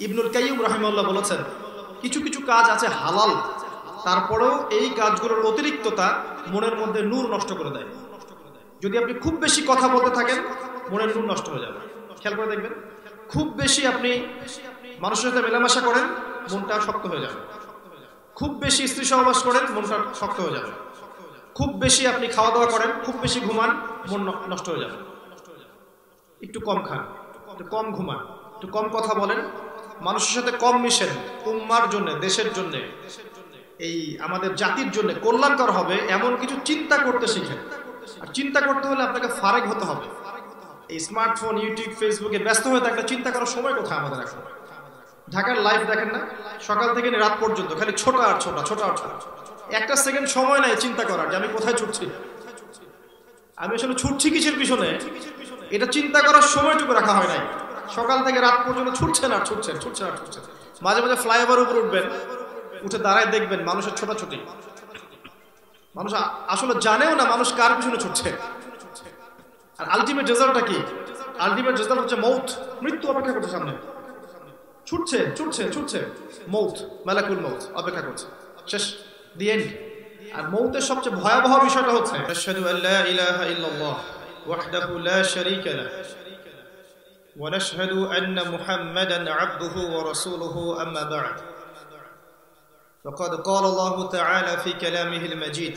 ইবনুল কাইয়্যিম রাহিমাহুল্লাহ বলেছেন, কিছু কিছু কাজ আছে হালাল, তারপরেও এই কাজগুলোর অতিরিক্ততা মনের মধ্যে নূর নষ্ট করে দেয়। যদি আপনি খুব বেশি কথা বলতে থাকেন, মনের নূর নষ্ট হয়ে যাবে। খেয়াল করে দেখবেন, খুব বেশি আপনি মানুষের সাথে মেলামেশা করেন, মনটা শক্ত হয়ে যাবে। খুব বেশি স্ত্রী সহবাস করেন, মনটা শক্ত হয়ে যাবে। খুব বেশি আপনি খাওয়া দাওয়া করেন, খুব বেশি ঘুমান, মন নষ্ট হয়ে যাবে। একটু কম খান, একটু কম ঘুমান, একটু কম কথা বলেন, মানুষের সাথে কম মিশেন। উম্মার জন্য, দেশের জন্য, এই আমাদের জাতির জন্য কল্যাণকর হবে এমন কিছু চিন্তা করতে শিখেন। আর চিন্তা করতে হলে আপনাকে ফারেক হতে হবে। এই স্মার্টফোন, ইউটিউব, ফেসবুকে ব্যস্ত হয়ে থাকলে চিন্তা করার সময় কোথায় আমাদের এখন? ঢাকার লাইফ দেখেন না, সকাল থেকে রাত পর্যন্ত খালি ছোট আর ছোট, ছোট আর ছোট। একটা সেকেন্ড সময় নাই চিন্তা করার যে আমি কোথায় ছুটছি, আমি আসলে ছুটছি কিসের পিছনে, এটা চিন্তা করার সময়টুকু রাখা হয় নাই। সকাল থেকে রাত পর্যন্ত ছুটছেন আর ছুটছেন, ছুটছেন আর ছুটছেন। মাঝে মাঝে ফ্লাইওভার উপর উঠবেন, উঠে দাঁড়ায় দেখবেন মানুষের ছোটাছুটি। মানুষ আসলে জানেও না মানুষ কার পিছনে ছুটছে। আর আলটিমেট রেজাল্টটা কি? আলটিমেট রেজাল্ট হচ্ছে মৌত, মৃত্যু অপেক্ষা করছে সামনে। ছুটছে ছুটছে ছুটছে, মৌত, মালাকুল মৌত অপেক্ষা করছে, শেষ, দি এন্ড। আর মৌতের সবচেয়ে ভয়াবহ বিষয়টা হচ্ছে আশহাদু আল্লা ইলাহা ইল্লাল্লাহ ওয়াহদাহু লা শারীকা লাহু ওয়া নাশহাদু আন্না মুহাম্মাদান আবদুহু ওয়া রাসূলুহু আম্মা বা'দ ফাকাদ ক্বালা আল্লাহু তাআলা ফি কালামিহিল মাজিদ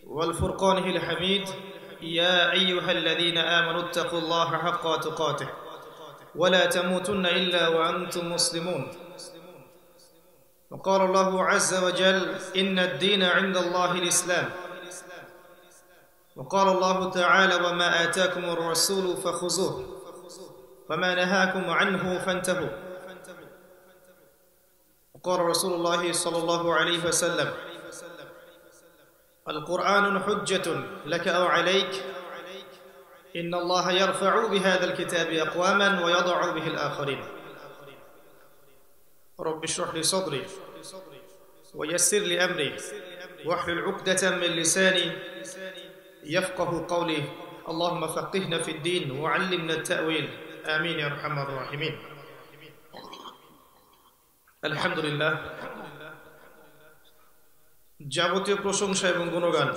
ওয়াল ফুরকানিহিল হামিদ ইয়া আইয়ুহাল্লাযীনা আমানু ইত্তাকুল্লাহা হাক্কা তুকাতিহি ولا تموتن إلا وأنتم مسلمون. وقال الله عز وجل إن الدين عند الله الإسلام. وقال الله تعالى وما آتاكم الرسول فخذوه وما نهاكم عنه فانتهوا. وقال رسول الله صلى الله عليه وسلم القرآن حجة لك أو عليك إن الله يرفع بهذا الكتاب أقواما ويضع به الآخرين. رب اشرح لي صدري ويسر لي أمري واحلل عقدة من لساني يفقه قولي اللهم فقهنا في الدين وعلمنا التأويل آمين يا أرحم الراحمين. الحمد لله. যাবতীয় প্রশংসা এবং গুণগান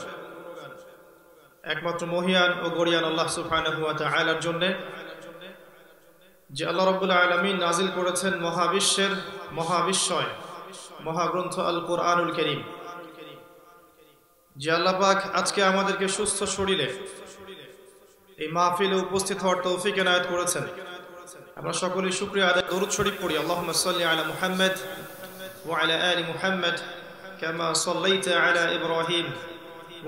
একমাত্র মহিয়ান ও গরিয়ান আল্লাহ সুবহানাহু ওয়া তাআলার জন্য, যে আল্লাহ রাব্বুল আলামিন নাজিল করেছেন মহাবিশ্বের মহাবিস্ময় মহাগ্রন্থ আল কোরআনুল কারীম। যে আল্লাহ পাক আজকে আমাদেরকে সুস্থ শরীরে এই মাহফিলে উপস্থিত হওয়ার তৌফিক এনায়েত করেছেন। আমরা সকলেই শুকরিয়া আদায়, দরুদ শরীফ পড়ি। আল্লাহুম্মা সাল্লি আলা মুহাম্মাদ ওয়া আলা আলি মুহাম্মাদ কামা সাল্লাইতা আলা ইব্রাহিম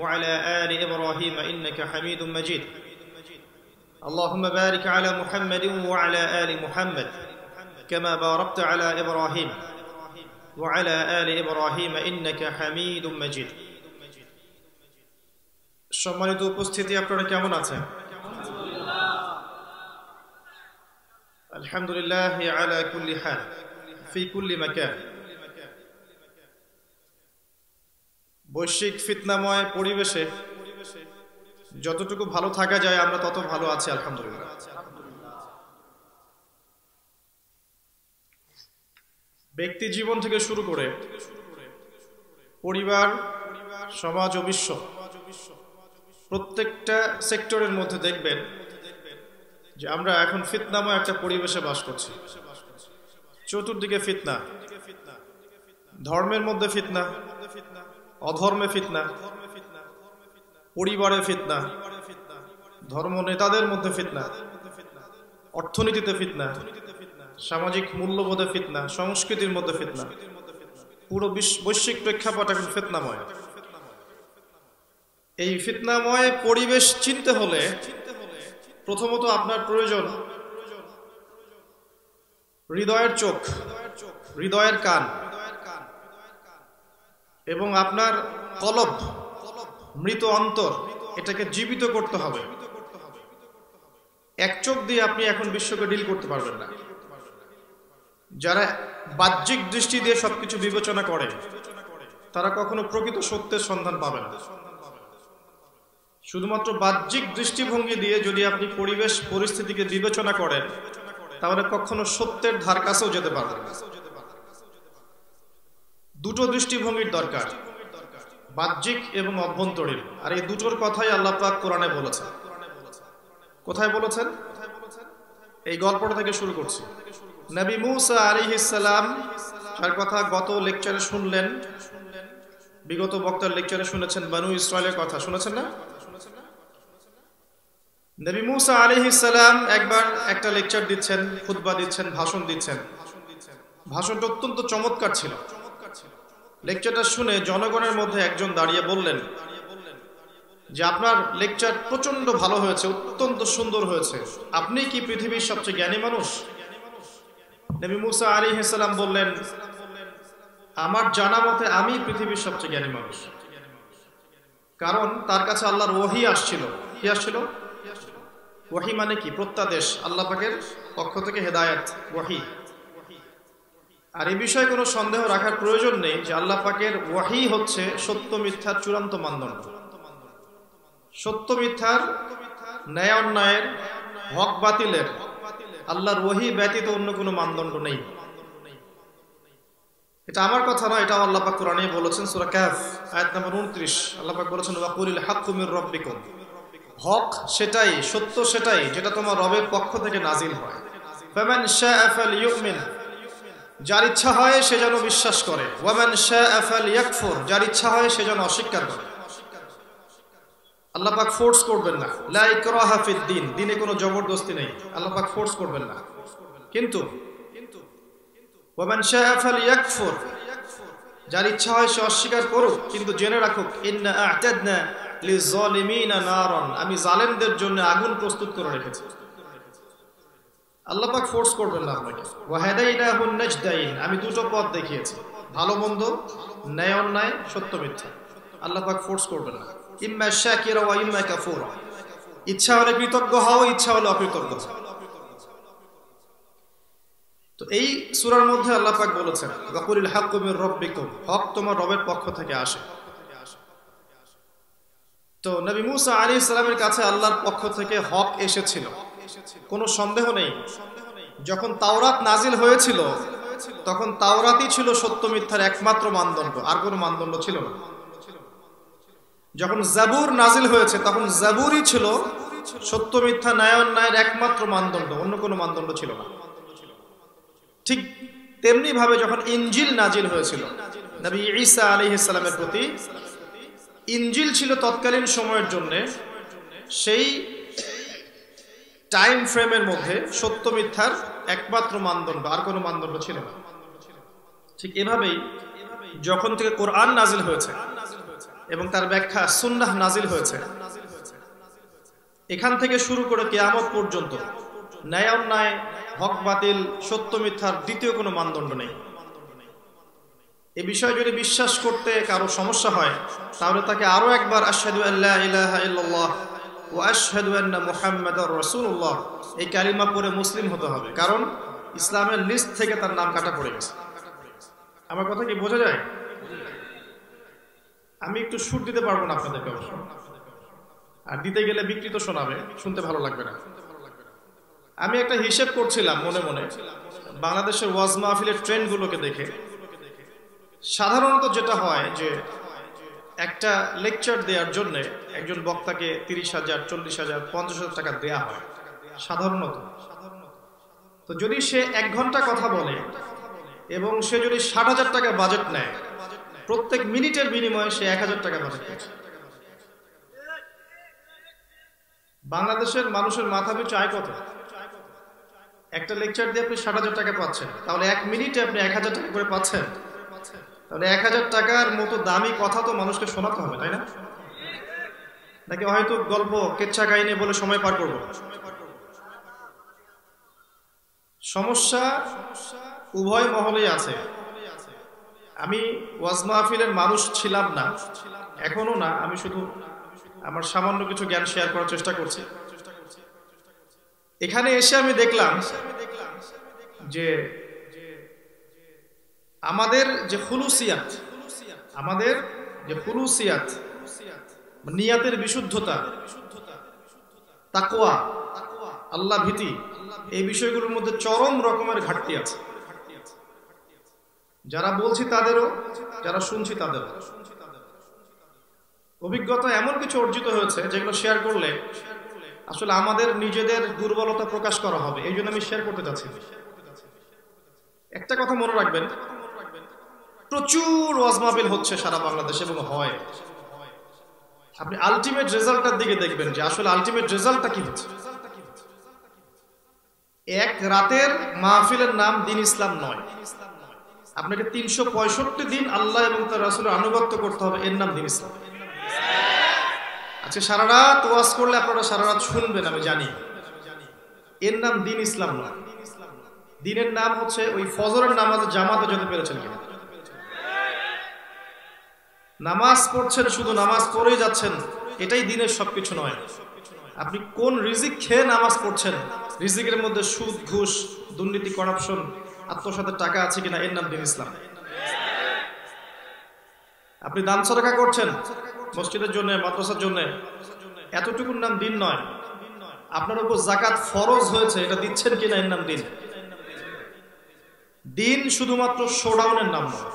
وعلى آل إبراهيم إنك حميد مجيد. اللهم بارك على محمد وعلى آل محمد كما باركت على إبراهيم وعلى آل إبراهيم إنك حميد مجيد. সম্মানিত উপস্থিতি, আপনারা কেমন আছেন? আলহামদুলিল্লাহ আলা কুল্লি হাল ফি কুল্লি মাকান। বৈশ্বিক ফিতনাময় পরিবেশে যতটুকু ভালো থাকা যায় আমরা তত ভালো আছি আলহামদুলিল্লাহ। ব্যক্তি জীবন থেকে শুরু করে পরিবার, সমাজ ও বিশ্ব, প্রত্যেকটা সেক্টরের মধ্যে দেখবেন যে আমরা এখন ফিতনাময় একটা পরিবেশে বাস করছি। চতুর্দিকে ফিতনা, ধর্মের মধ্যে ফিতনা, অধর্মে ফিতনা, পরিবারে ফিতনা, ধর্ম নেতাদের মধ্যে ফিতনা, অর্থনীতিতে ফিতনা, সামাজিক মূল্যবোধে ফিতনা, সংস্কৃতির মধ্যে ফিতনা। পুরো বৈশ্বিক প্রেক্ষাপট এখন ফিতনাময়। এই ফিতনাময় পরিবেশ চিনতে হলে প্রথমত আপনার প্রয়োজন হৃদয়ের চোখ, হৃদয়ের কান এবং আপনার কলব, মৃত অন্তর, এটাকে জীবিত করতে হবে। এক চোখ দিয়ে আপনি এখন বিশ্বকে ডিল করতে পারবেন না। যারা বাহ্যিক দৃষ্টি দিয়ে সবকিছু বিবেচনা করে তারা কখনো প্রকৃত সত্যের সন্ধান পাবে না। শুধুমাত্র বাহ্যিক দৃষ্টিভঙ্গি দিয়ে যদি আপনি পরিবেশ পরিস্থিতিকে বিবেচনা করেন তাহলে কখনো সত্যের ধার কাছেও যেতে পারবে না। দুটো দৃষ্টিভঙ্গির দরকার, বাহ্যিক এবং অভ্যন্তরীণ। আর এই দুটোর কথাই আল্লাহ পাক কোরআনে বলেছেন। কোথায় বলেছেন? এই গল্পটা থেকে শুরু করছি। নবী মূসা আলাইহিস সালাম, যার কথা গত লেকচারে শুনলেন, বিগত বক্তার লেকচারে শুনেছেন বনু ইসরাইলের কথা, শুনেছেন না? নবী মূসা আলাইহিস সালাম একবার একটা লেকচার দিচ্ছেন, খুতবা দিচ্ছেন, ভাষণ দিচ্ছেন। ভাষণটা অত্যন্ত চমৎকার ছিল। লেকচারটা শুনে জনগণের মধ্যে একজন দাঁড়িয়ে বললেন যে আপনার লেকচার প্রচন্ড ভালো হয়েছে, অত্যন্ত সুন্দর হয়েছে, আপনি কি পৃথিবীর সবচেয়ে জ্ঞানী মানুষ? নবী মূসা আলাইহিস সালাম বললেন, আমার জানা মতে আমি পৃথিবীর সবচেয়ে জ্ঞানী মানুষ। কারণ তার কাছে আল্লাহর ওহী আসছিল। কি আসছিল? ওহী মানে কি? প্রত্যাদেশ, আল্লাহ পাকের পক্ষ থেকে হেদায়েত, ওহী। আর এই বিষয়ে কোনো সন্দেহ রাখার প্রয়োজন নেই যে আল্লাহ পাকের ওহী হচ্ছে সত্য মিথ্যার চূড়ান্ত মানদণ্ড। সত্য মিথ্যার, ন্যায় অন্যায়ের, হক বাতিলের আল্লাহর ওহী ব্যতীত অন্য কোনো মানদণ্ড নেই। এটা আমার কথা নয়, এটা আল্লাহ পাক কোরআনে বলেছেন, সূরা কাহফ আয়াত নম্বর 29। আল্লাহ পাক বলেছেন, ওয়াকুলিল হাক্কু মির রাব্বিকুম, হক সেটাই, সত্য সেটাই যেটা তোমার রবের পক্ষ থেকে নাজিল হয়। ফামান শাআ ফালইউমিন, যার ইচ্ছা হয় সে যেন বিশ্বাস করে। ওয়ামান শাআ ফালইয়াকফুর, যার ইচ্ছা হয় সে যেন অস্বীকার করে। আল্লাহ পাক ফোর্স করবেন না। লা ইকরাহা ফিদ দ্বীন, দ্বীনে কোনো জবরদস্তি নেই, আল্লাহ পাক ফোর্স করবেন না। কিন্তু ওয়ামান শাআ ফালইয়াকফুর, যার ইচ্ছা হয় সে অস্বীকার করুক, কিন্তু জেনে রাখুক, ইন্না আ'তাদনা লিয-যালিমিনা নারান, আমি জালেমদের জন্য আগুন প্রস্তুত করে রেখেছি। আল্লাহ পাক ফোর্স করবেন না আপনাকে। ওয়া হাদাইনাহুন নাজদাইন, আমি দুটো পথ দেখিয়েছি, ভালো মন্দ, ন্যায় অন্যায়, সত্য মিথ্যা। আল্লাহ পাক ফোর্স করবেন না। ইম্মা শাকিরা ওয়া ইম্মা কাফুরা, ইচ্ছা হলে কৃতজ্ঞ হও, ইচ্ছা হলে অকৃতজ্ঞ হও। তো এই সূরার মধ্যে আল্লাহ পাক বলেছেন, ওয়াকুলিল হাক্কু মির রাব্বিকুম, হক তোমার রবের পক্ষ থেকে আসে। তো নবী মূসা আলাইহিস সালামের কাছে আল্লাহর পক্ষ থেকে হক এসেছিল, কোনো সন্দেহ নেই। যখন তাওরাত নাজিল হয়েছিল তখন তাওরাতই ছিল সত্য মিথ্যার একমাত্র মানদণ্ড, আর কোনো মানদণ্ড ছিল না। যখন জাবুর নাজিল হয়েছে তখন জাবুরই ছিল সত্য মিথ্যা, ন্যায় অন্যায়ের একমাত্র মানদণ্ড, অন্য কোনো মানদণ্ড ছিল না। ঠিক তেমনি ভাবে যখন ইনজিল নাজিল হয়েছিল নবী ঈসা আলাইহিস সালামের প্রতি, ইনজিল ছিল তৎকালীন সময়ের জন্য সেই টাইম ফ্রেমের মধ্যে সত্য মিথ্যার একমাত্র মানদণ্ড, আর কোনো মানদণ্ড ছিল না। ঠিক এভাবেই যখন থেকে কোরআন নাজিল হয়েছে এবং তার ব্যাখ্যা সুন্নাহ নাজিল হয়েছে, এখান থেকে শুরু করে কিয়ামত পর্যন্ত ন্যায় অন্যায়, হক বাতিল, সত্য মিথ্যার দ্বিতীয় কোনো মানদণ্ড নেই। এই বিষয়ে যদি বিশ্বাস করতে কারো সমস্যা হয় তাহলে তাকে আরো একবার আশহাদু আল্লা ইলাহা ইল্লাল্লাহ ওয়া আশহাদু আন্না মুহাম্মাদার রাসূলুল্লাহ এই কালিমা পড়ে মুসলিম হতে হবে, কারণ ইসলামের লিস্ট থেকে তার নাম কাটা পড়ে গেছে। আমার কথা কি বোঝা যায়? আমি একটু সুর দিতে পারবো না আপনাদেরকে অবশ্য, আর দিতে গেলে বিকৃত শোনাবে, শুনতে ভালো লাগবে না। আমি একটা হিসেব করছিলাম মনে মনে বাংলাদেশের ওয়াজ মাহফিলের ট্রেন্ডগুলোকে দেখে। সাধারণত যেটা হয় যে একটা লেকচার দেওয়ার জন্য একজন বক্তাকে 30,000, 40,000, 50,000 টাকা দেয়া হয় সাধারণত। তো যদি সে 1 ঘন্টা কথা বলে এবং সে যদি 60,000 টাকা বাজেট নেয়, প্রত্যেক মিনিটের বিনিময়ে সে 1,000 টাকা বাজেট করছে। বাংলাদেশের মানুষের মাথা পিছু আয় কত? একটা লেকচার দিয়ে আপনি 60,000 টাকা পাচ্ছেন, তাহলে 1 মিনিটে আপনি 1,000 টাকা করে পাচ্ছেন। তাহলে 1,000 টাকার মতো দামি কথা তো মানুষকে শোনাতে হবে, তাই না? নাকি হয়তো গল্প কেচ্ছা কাহিনী বলে সময় পার করব? সমস্যা উভয় মহলেই আছে। আমি ওয়াজ মাহফিলের মানুষ ছিলাম না, এখনো না, আমি শুধু আমার সামান্য কিছু জ্ঞান শেয়ার করার চেষ্টা করছি। এখানে এসে আমি দেখলাম যে আমাদের যে খুলুসিয়াত, নিয়াতের বিশুদ্ধতা, তাকওয়া, আল্লাহ ভীতি, এই বিষয়গুলোর মধ্যে চরম রকমের ঘাটতি আছে। যারা বলছি তাদেরও, যারা শুনছি তাদেরও অভিজ্ঞতা এমন কিছু অর্জিত হয়েছে যেগুলো শেয়ার করলে আসলে আমাদের নিজেদের দুর্বলতা প্রকাশ করা হবে, এই জন্য আমি শেয়ার করতে চাচ্ছি। একটা কথা মনে রাখবেন, প্রচুর ওয়াজ মাহফিল হচ্ছে সারা বাংলাদেশে এবং হয়, আপনি আলটিমেট রেজাল্টটার দিকে দেখবেন যে আসলে আলটিমেট রেজাল্টটা কি হচ্ছে। এক রাতের মাহফিলের নাম দিন ইসলাম নয়, আপনাকে 365 দিন আল্লাহ এবং তার রাসূলের আনুগত্য করতে হবে, এর নাম দিন ইসলাম। আচ্ছা, সারা রাত ওয়াজ করলে আপনারা সারা রাত শুনবেন আমি জানি, এর নাম দিন ইসলাম নয়। দিনের নাম হচ্ছে ওই ফজরের নামাজে জামাতে যেতে পেরেছেন কিনা, নামাজ পড়ছেন, শুধু নামাজ পড়েই যাচ্ছেন, এটাই দিনের সবকিছু নয়। আপনি কোন রিজিক খেয়ে নামাজ পড়ছেন, রিজিকের মধ্যে সুদ, ঘুষ, দুর্নীতি, করাপশন, আত্মসাতের টাকা আছে কিনা, এর নাম দিন ইসলাম। আপনি দান সদকা করছেন মসজিদের জন্য, মাদ্রাসার জন্য, এতটুকুর নাম দিন নয়। আপনার উপর যাকাত ফরজ হয়েছে, এটা দিচ্ছেন কিনা, এর নাম দিন। দিন শুধুমাত্র শোডাউনের নাম নয়,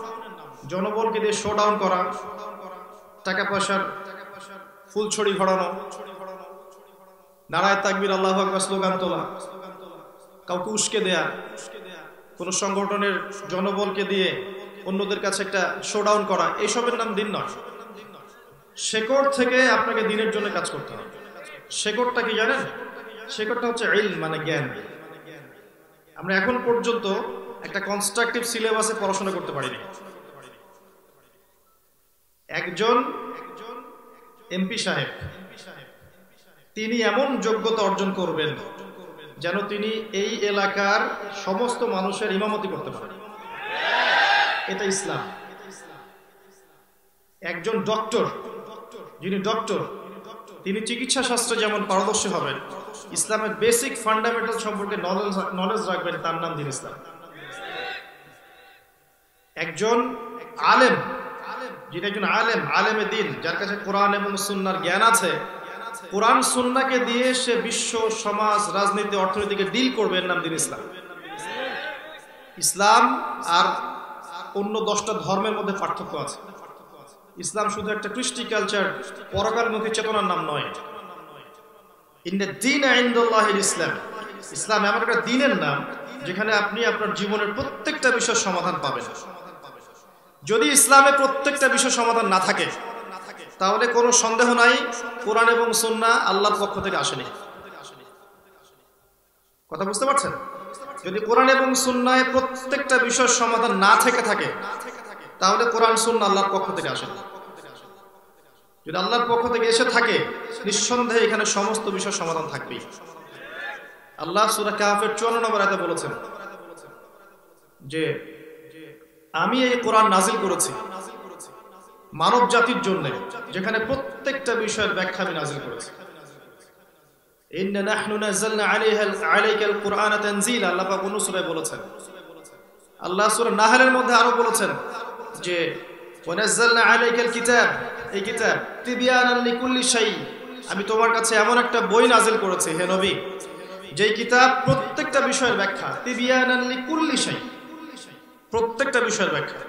জনবলকে দিয়ে শোডাউন করা, টাকা পয়সার ফুলছড়ি ঘোরানো, নারায়ে তাকবীর আল্লাহু আকবার স্লোগান তোলা, কাউকে উস্কে দেয়া, কোন সংগঠনের জনবলকে দিয়ে অন্যদের কাছে একটা শোডাউন করা, এইসবের নাম দিন নয়। শেকড় থেকে আপনাকে দিনের জন্য কাজ করতে হবে। শেকড়টা কি জানেন? শেকড়টা হচ্ছে ইলম, মানে জ্ঞান। আমরা এখন পর্যন্ত একটা কনস্ট্রাকটিভ সিলেবাসে পড়াশোনা করতে পারিনি। একজন এমপি সাহেব, তিনি এমন যোগ্যতা অর্জন করবেন যেন তিনি এই এলাকার সমস্ত মানুষের ইমামতি করতে পারেন, এটা ইসলাম। একজন ডক্টর, যিনি ডক্টর, তিনি চিকিৎসা শাস্ত্রে যেমন পারদর্শী হবেন, ইসলামের বেসিক ফান্ডামেন্টাল সম্পর্কে নলেজ রাখবেন, তার নাম দিন ইসলাম। একজন আলেম, যিনি একজন আলেম, আলেমে দিন, যার কাছে কোরআন এবং সুন্নাহর জ্ঞান আছে, কোরআন সুন্নাহকে দিয়ে সে বিশ্ব, সমাজ, রাজনীতি, অর্থনীতিকে ডিল করবে, এর নাম দিন ইসলাম। ইসলাম আর অন্য 10টা ধর্মের মধ্যে পার্থক্য আছে। ইসলাম শুধু একটা কৃষ্টি কালচার, পরকালমুখী চেতনার নাম নয়। ইন্না দীনা ইনদাল্লাহিল ইসলাম, ইসলাম এমন একটা দিনের নাম যেখানে আপনি আপনার জীবনের প্রত্যেকটা বিষয়ের সমাধান পাবেন। যদি ইসলামে প্রত্যেকটা বিষয়ের সমাধান না থাকে, তাহলে কোনো সন্দেহ নাই কোরআন এবং সুন্নাহ আল্লাহর পক্ষ থেকে আসেনি। কথা বুঝতে পারছেন? যদি কোরআন এবং সুন্নাহে প্রত্যেকটা বিষয়ের সমাধান না থেকে থাকে, তাহলে কোরআন সুন্নাহ আল্লাহর পক্ষ থেকে আসেনি। যদি আল্লাহর পক্ষ থেকে এসে থাকে, নিঃসন্দেহে এখানে সমস্ত বিষয়ের সমাধান থাকবেই। আল্লাহ সূরা কাহফের 54 নম্বর আয়াতে বলেছেন যে আমি এই কোরআন নাজিল করেছি মানব জাতির জন্য, যেখানে প্রত্যেকটা বিষয়ের ব্যাখ্যা আমি নাজিল করেছি। ইন্না নাহনু নাযালনা আলাইকাল কুরআনা তানজিলা, আল্লাহ পাক অন্য সূরায় বলেছেন। আল্লাহ সূরা নাহলের মধ্যে আরো বলেছেন যে ওয়া নাযালনা আলাইকাল কিতাব, এই কিতাব তিবয়ানান লিকুল্লি শাই, আমি তোমার কাছে এমন একটা বই নাজিল করেছি হে নবী, যেই কিতাব প্রত্যেকটা বিষয়ের ব্যাখ্যা, তিবয়ানান লিকুল্লি শাই, প্রত্যেকটা বিষয়ের ব্যাখ্যা,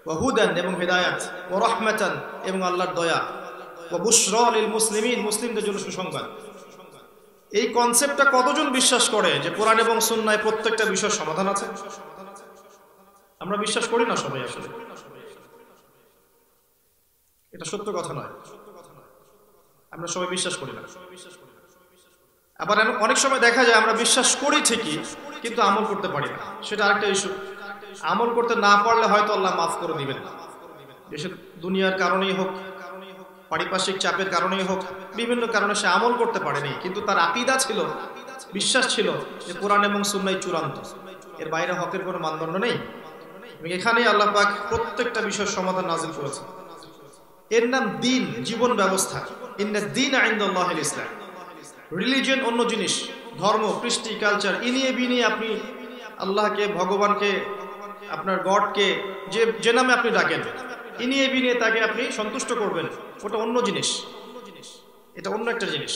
ওয়া হুদান এবং হিদায়াত, ওয়া রাহমাতান এবং আল্লাহর দয়া, ওয়া বুশরা লিল মুসলিমিন, মুসলিমদের জন্য সুসংবাদ। এই কনসেপ্টটা কতজন বিশ্বাস করে যে কোরআন এবং সুন্নাহয় প্রত্যেকটা বিষয়ের সমাধান আছে? আমরা বিশ্বাস করি না সবাই, আসলে এটা সত্য কথা নয়, আমরা সবাই বিশ্বাস করি না। আবার অনেক সময় দেখা যায় আমরা বিশ্বাস করি ঠিকই, কিন্তু আমল করতে পারি না, সেটা আরেকটা ইস্যু। আমল করতে না পারলে হয়তো আল্লাহ মাফ করে দিবেন, দেশের দুনিয়ার কারণেই হোক, পারিপার্শ্বিক চাপের কারণেই হোক, বিভিন্ন কারণে সে আমল করতে পারেনি, কিন্তু তার আকীদা ছিল, বিশ্বাস ছিল যে কোরআন এবং সুন্নাহ চূড়ান্ত, এর বাইরে হকের কোনো মানদণ্ড নেই। এখানেই আল্লাহ পাক প্রত্যেকটা বিষয়ের সমাধান নাজিল করেছে। এর নাম দিন, জীবন ব্যবস্থা। ইন্না দীনা ইনদাল্লাহিল ইসলাম। রিলিজিয়ন অন্য জিনিস, ধর্ম, কৃষ্টি কালচার, ইনিয়ে বিনিয়ে আপনি আল্লাহকে, ভগবানকে, আপনার গডকে যে নামে আপনি ডাকেন, ইনিয়ে বিনিয়ে তাকে আপনি সন্তুষ্ট করবেন, ওটা অন্য জিনিস, এটা অন্য একটা জিনিস।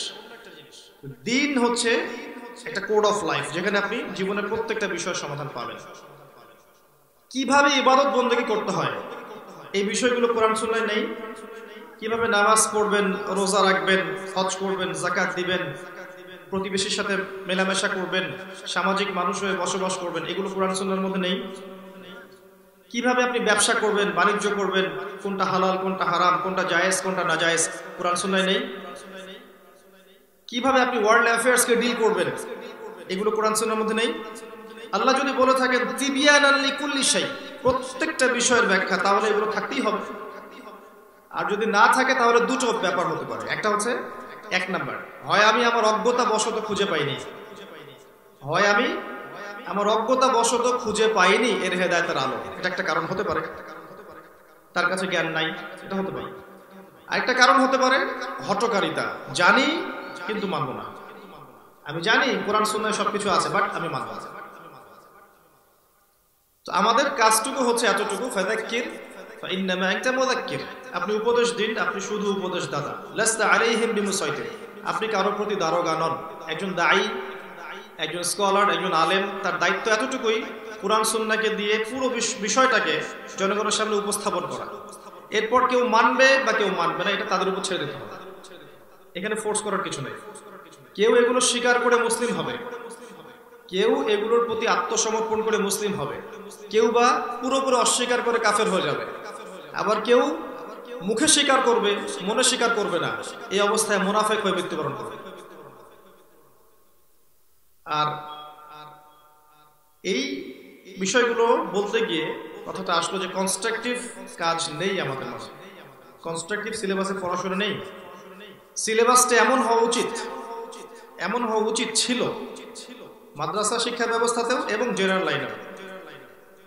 দিন হচ্ছে একটা কোড অফ লাইফ, যেখানে আপনি জীবনের প্রত্যেকটা বিষয়ের সমাধান পাবেন। কিভাবে ইবাদত বন্দেগী করতে হয় এই বিষয়গুলো কোরআন সুন্নায় নেই। কিভাবে নামাজ পড়বেন, রোজা রাখবেন, হজ করবেন, যাকাত দিবেন, প্রতিবেশীর সাথে মেলামেশা করবেন, সামাজিক মানুষ হয়ে বসবাস করবেন, এগুলো কোরআন সুন্নাহর মধ্যে নেই। কিভাবে আপনি ব্যবসা করবেন, বাণিজ্য করবেন, কোনটা হালাল কোনটা হারাম, কোনটা জায়েজ কোনটা নাজায়েজ, কোরআন সুন্নায় নেই। কিভাবে আপনি ওয়ার্ল্ড অ্যাফেয়ার্সকে ডিল করবেন, এগুলো কোরআন সুন্নাহর মধ্যে নেই। আল্লাহ যদি বলে থাকেন তিবিয়ানান লিকুল্লি শাই, প্রত্যেকটা বিষয়ের ব্যাখ্যা, তাহলে এগুলো থাকতেই হবে। আর যদি না থাকে তাহলে দুটো ব্যাপার হতে পারে। একটা হচ্ছে, এক নাম্বার, হয় আমি আমার অজ্ঞতা বশত খুঁজে পাইনি, হয় আমি আমার অজ্ঞতা বশত খুঁজে পাইনি এর হেদায়েতের আলো, এটা একটা কারণ হতে পারে। তার কাছে জ্ঞান নাই, এটা হতে পারে। আরেকটা কারণ হতে পারে হঠকারিতা, জানি কিন্তু মানব না। আমি জানি কোরআন সুন্নাহয় সবকিছু আছে, বাট আমি মানব না। তো আমাদের কাজটুকু হচ্ছে এতটুকু, ফাযাক্কির ফাইন্নামা আনতা মুযাক্কির, আপনি উপদেশ দিন, আপনি শুধু উপদেশ দাতা। লাস্তা আলাইহিম বিমুসাইতির, আপনি কারোর প্রতি দারোগা নন। একজন দায়ী, একজন স্কলার, একজন আলেম, তার দায়িত্ব এতটুকুই কোরআন সুন্নাহকে দিয়ে পুরো বিষয়টাকে জনগণের সামনে উপস্থাপন করা। এরপর কেউ মানবে বা কেউ মানবে না, এটা তাদের উপর ছেড়ে দিতে হবে। এখানে ফোর্স করার কিছু নেই। কেউ এগুলো স্বীকার করে মুসলিম হবে, কেউ এগুলোর প্রতি আত্মসমর্পণ করে মুসলিম হবে, কেউ বা পুরোপুরি অস্বীকার করে কাফের হয়ে যাবে, আবার কেউ মুখে স্বীকার করবে মনে স্বীকার করবে না। এই অবস্থায় মুনাফিক হয়ে মৃত্যুবরণ করবে। আর এই বিষয়গুলো বলতে গিয়ে কথাটা আসলো যে কনস্ট্রাকটিভ কাজ নেই আমাদের মাঝে, কনস্ট্রাকটিভ সিলেবাসে পড়াশোনা নেই। সিলেবাসটা এমন হওয়া উচিত ছিল মাদ্রাসা শিক্ষা ব্যবস্থাতেও এবং জেনারেল লাইনেও।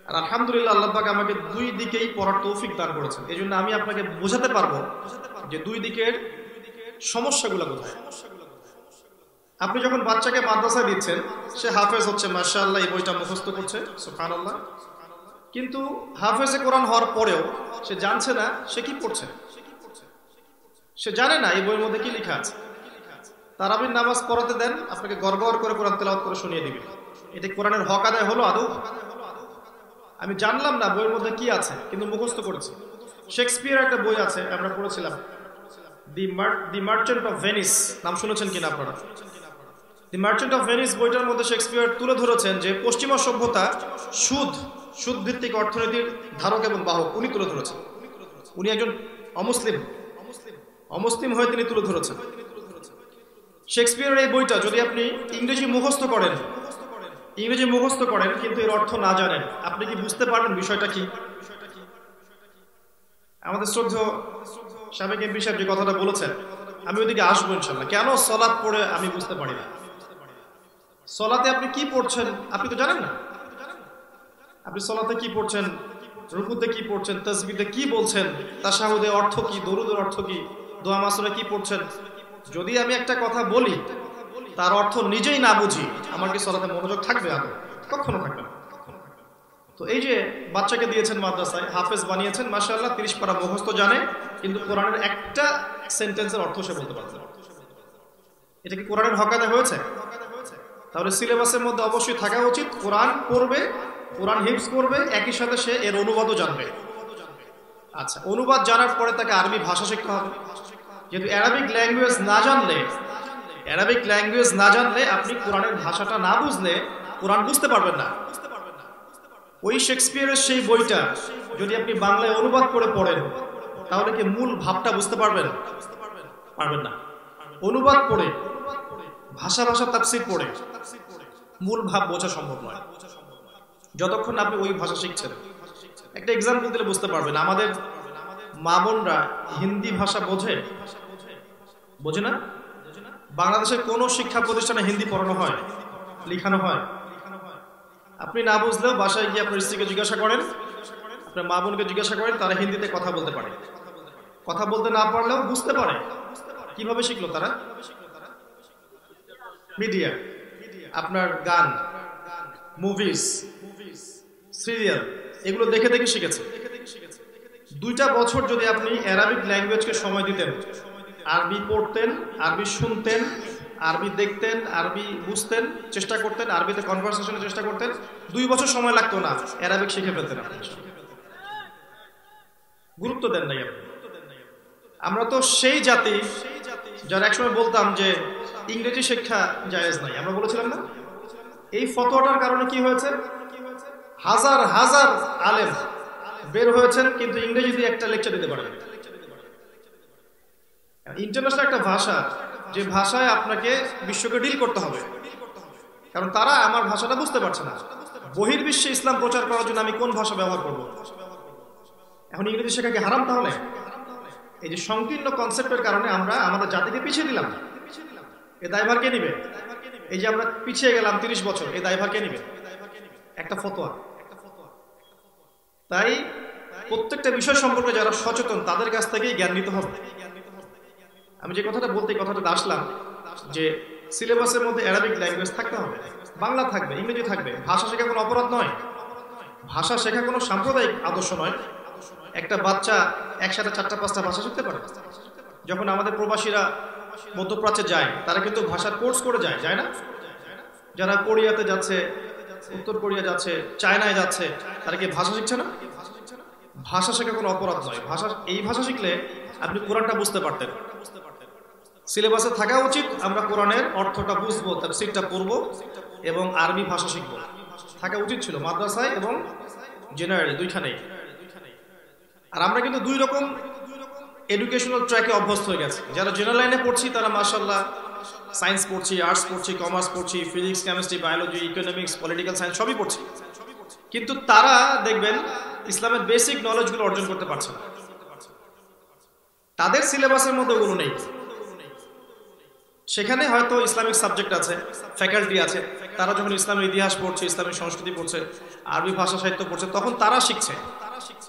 আর আলহামদুলিল্লাহ আল্লাহ পাক আমাকে দুই দিকেই পড়ার তৌফিক দান করেছেন। এই জন্য আমি আপনাকে বোঝাতে পারবো যে দুই দিকের সমস্যাগুলো কোথায়। আপনি যখন বাচ্চাকে মাদ্রাসা দিচ্ছেন, সে হাফেজ হচ্ছে, মাশাআল্লাহ, এই বইটা মুখস্থ করছে, সুবহানাল্লাহ, কিন্তু হাফেজে কোরআন হওয়ার পরেও সে জানছে না সে কি পড়ছে, সে জানে না এই বইয়ের মধ্যে কি লেখা আছে। তারাবির নামাজ পড়াতে দেন, আপনাকে গড়গড় করে কোরআন তেলাওয়াত করে শুনিয়ে দিবে। এটা কোরআনের হক আদায় হলো আদৌ? আমি জানলাম না বইয়ের মধ্যে কি আছে, কিন্তু মুখস্থ করেছি। শেক্সপিয়ার একটা বই আছে, আমরা পড়েছিলাম, দি মার্চেন্ট অফ ভেনিস, নাম শুনেছেন কিনা আপনারা? দি মার্চেন্ট অফ ভেনিস বইটার মধ্যে শেক্সপিয়ার তুলে ধরেছেন যে পশ্চিমা সভ্যতা সুদ ভিত্তিক অর্থনীতির ধারক এবং বাহক উনি তুলে ধরেছেন। উনি একজন অমুসলিম হয়ে তিনি তুলে ধরেছেন। শেক্সপিয়ারের এই বইটা যদি আপনি ইংরেজি মুখস্থ করেন কিন্তু এর অর্থ না জানেন, আপনি কি বুঝতে পারবেন বিষয়টা কি? আমাদের শ্রদ্ধেয় সাবেক এমপি সাহেব যে কথাটা বলেছেন, আমি ওইদিকে আসবো ইনশাল্লাহ। কেন সলাত পড়ে আমি বুঝতে পারি না? সলাতে আপনি কি পড়ছেন আপনি তো জানেন না। আপনি সলাতে কি পড়ছেন, রুকুতে কি পড়ছেন, তাসবিহতে কি বলছেন, তাশাহুদে অর্থ কি, দরুদের অর্থ কি, দোয়া মাসুরে কি পড়ছেন, যদি আমি একটা কথা বলি তার অর্থ নিজেই না বুঝি, আমার কি সলাতে মনোযোগ থাকবে? আদৌ কখনো থাকবে না। তো এই যে বাচ্চাকে দিয়েছেন মাদ্রাসায়, হাফেজ বানিয়েছেন, মাশাআল্লাহ, 30 পারা মুখস্থ জানে, কিন্তু কোরআনের একটা সেন্টেন্সের অর্থ সে বলতে পারছে না। এটা কি কোরআনের হক আদায় হয়েছে? তাহলে সিলেবাসের মধ্যে অবশ্যই থাকা উচিত কোরআন পড়বে, কোরআন হিফজ করবে, একই সাথে সে এর অনুবাদও জানবে। আচ্ছা, অনুবাদ জানার পরে তাকে আরবি ভাষা শিখতে হবে। যেহেতু অ্যারাবিক ল্যাঙ্গুয়েজ না জানলে আপনি কোরআনের ভাষাটা না বুঝলে কোরআন বুঝতে পারবেন না। ওই শেক্সপিয়ারের সেই বইটা যদি আপনি বাংলায় অনুবাদ করে পড়েন, তাহলে কি মূল ভাবটা বুঝতে পারবেন? পারবেন না। অনুবাদ পড়ে, ভাষা তাফসীর পড়ে মূল ভাব বোঝা সম্ভব নয় যতক্ষণ আপনি ওই ভাষা শিখছেন। একটা এক্সাম্পল দিলে বুঝতে পারবেন। আমাদের মা বোনরা হিন্দি ভাষা বোঝে না। বাংলাদেশের কোন শিক্ষা প্রতিষ্ঠানে হিন্দি পড়ানো হয়, লেখানো হয়? আপনি না বুঝলেও বাসায় গিয়ে আপনার স্ত্রীকে জিজ্ঞাসা করেন, আপনার মা বোনকে জিজ্ঞাসা করেন, তারা হিন্দিতে কথা বলতে পারে। কথা বলতে না পারলেও বুঝতে পারে। কিভাবে শিখলো তারা? মিডিয়া, আপনার গান, মুভিজ, সিরিয়াল, এগুলো দেখে শিখেছে। 2টা বছর যদি আপনি অ্যারাবিক ল্যাঙ্গুয়েজকে সময় দিতেন, আরবি পড়তেন, আরবি শুনতেন, আরবি দেখতেন, আরবি বুঝতেন, চেষ্টা করতেন, আরবিতে কনভারসেশনের চেষ্টা করতেন, 2 বছর সময় লাগতো না, অ্যারাবিক শিখে ফেলতেন আপনি। গুরুত্ব দেন নাই আপনি। আমরা তো সেই জাতি যারা একসময় বলতাম যে ইংরেজি শিক্ষা জায়েজ নাই, আমরা বলেছিলাম না? এই ফতোয়াটার কারণে কি হয়েছে? হাজার হাজার আলেম বের হয়েছেন, কিন্তু ইংরেজি দিয়ে একটা লেকচার দিতে পারেন। ইন্টারন্যাশনাল একটা ভাষা, যে ভাষায় আপনাকে বিশ্বকে ডিল করতে হবে, কারণ তারা আমার ভাষাটা বুঝতে পারছে না। বহির্বিশ্বে ইসলাম প্রচার করার জন্য আমি কোন ভাষা ব্যবহার করব? এখন ইংরেজি শেখা কি হারাম তাহলে? এই যে সংকীর্ণ কনসেপ্টের কারণে আমরা আমাদের জাতিকে পিছিয়ে দিলাম। এ দায়ভার কে নিবে? এই যে আমরা পিছিয়ে গেলাম 30 বছর, এই দায়ভার কে নিবে? একটা ফতোয়া। তাই প্রত্যেকটা বিষয় সম্পর্কে যারা সচেতন তাদের কাছ থেকেই জ্ঞান নিতে হবে। আমি যে কথাটা বলতে কথাটা আসলাম যে সিলেবাসের মধ্যে অ্যারাবিক ল্যাঙ্গুয়েজ থাকতে হবে, বাংলা থাকবে, ইংরেজি থাকবে। ভাষা শেখা কোনো অপরাধ নয়, ভাষা শেখা কোনো সাম্প্রদায়িক আদর্শ নয়। একটা বাচ্চা একসাথে 4-5টা ভাষা শিখতে পারে। যখন আমাদের প্রবাসীরা মধ্যপ্রাচ্যে যায়, তারা কিন্তু ভাষার কোর্স করে যায়, যায় না? যারা কোরিয়াতে যাচ্ছে, উত্তর কোরিয়া যাচ্ছে, চায়নায় যাচ্ছে, তারা কি ভাষা শিখছে না? ভাষা শেখা কোনো অপরাধ নয়। এই ভাষা শিখলে আপনি কোরআনটা বুঝতে পারতেন। সিলেবাসে থাকা উচিত আমরা কোরআনের অর্থটা বুঝবো, তাফসীরটা পড়বো এবং আরবি ভাষা শিখবো, থাকা উচিত ছিল মাদ্রাসায় এবং জেনারেলি দুইখানেই। আর আমরা কিন্তু 2 রকম এডুকেশনাল ট্র্যাকে অভ্যস্ত হয়ে গেছে। যারা জেনারেল লাইনে পড়ছি তারা মাশাআল্লাহ সায়েন্স পড়ছি, আর্টস পড়ছি, কমার্স পড়ছি, physics, chemistry, biology, economics, political science সবই পড়ছি, কিন্তু তারা দেখবেন ইসলামের বেসিক নলেজগুলো অর্জন করতে পারছে না। তাদের সিলেবাসের মধ্যে ওগুলো নেই। সেখানে হয়তো ইসলামিক সাবজেক্ট আছে, ফ্যাকাল্টি আছে, তারা যখন ইসলামের ইতিহাস পড়ছে, ইসলামিক সংস্কৃতি পড়ছে, আরবি ভাষা সাহিত্য পড়ছে, তখন তারা শিখছে।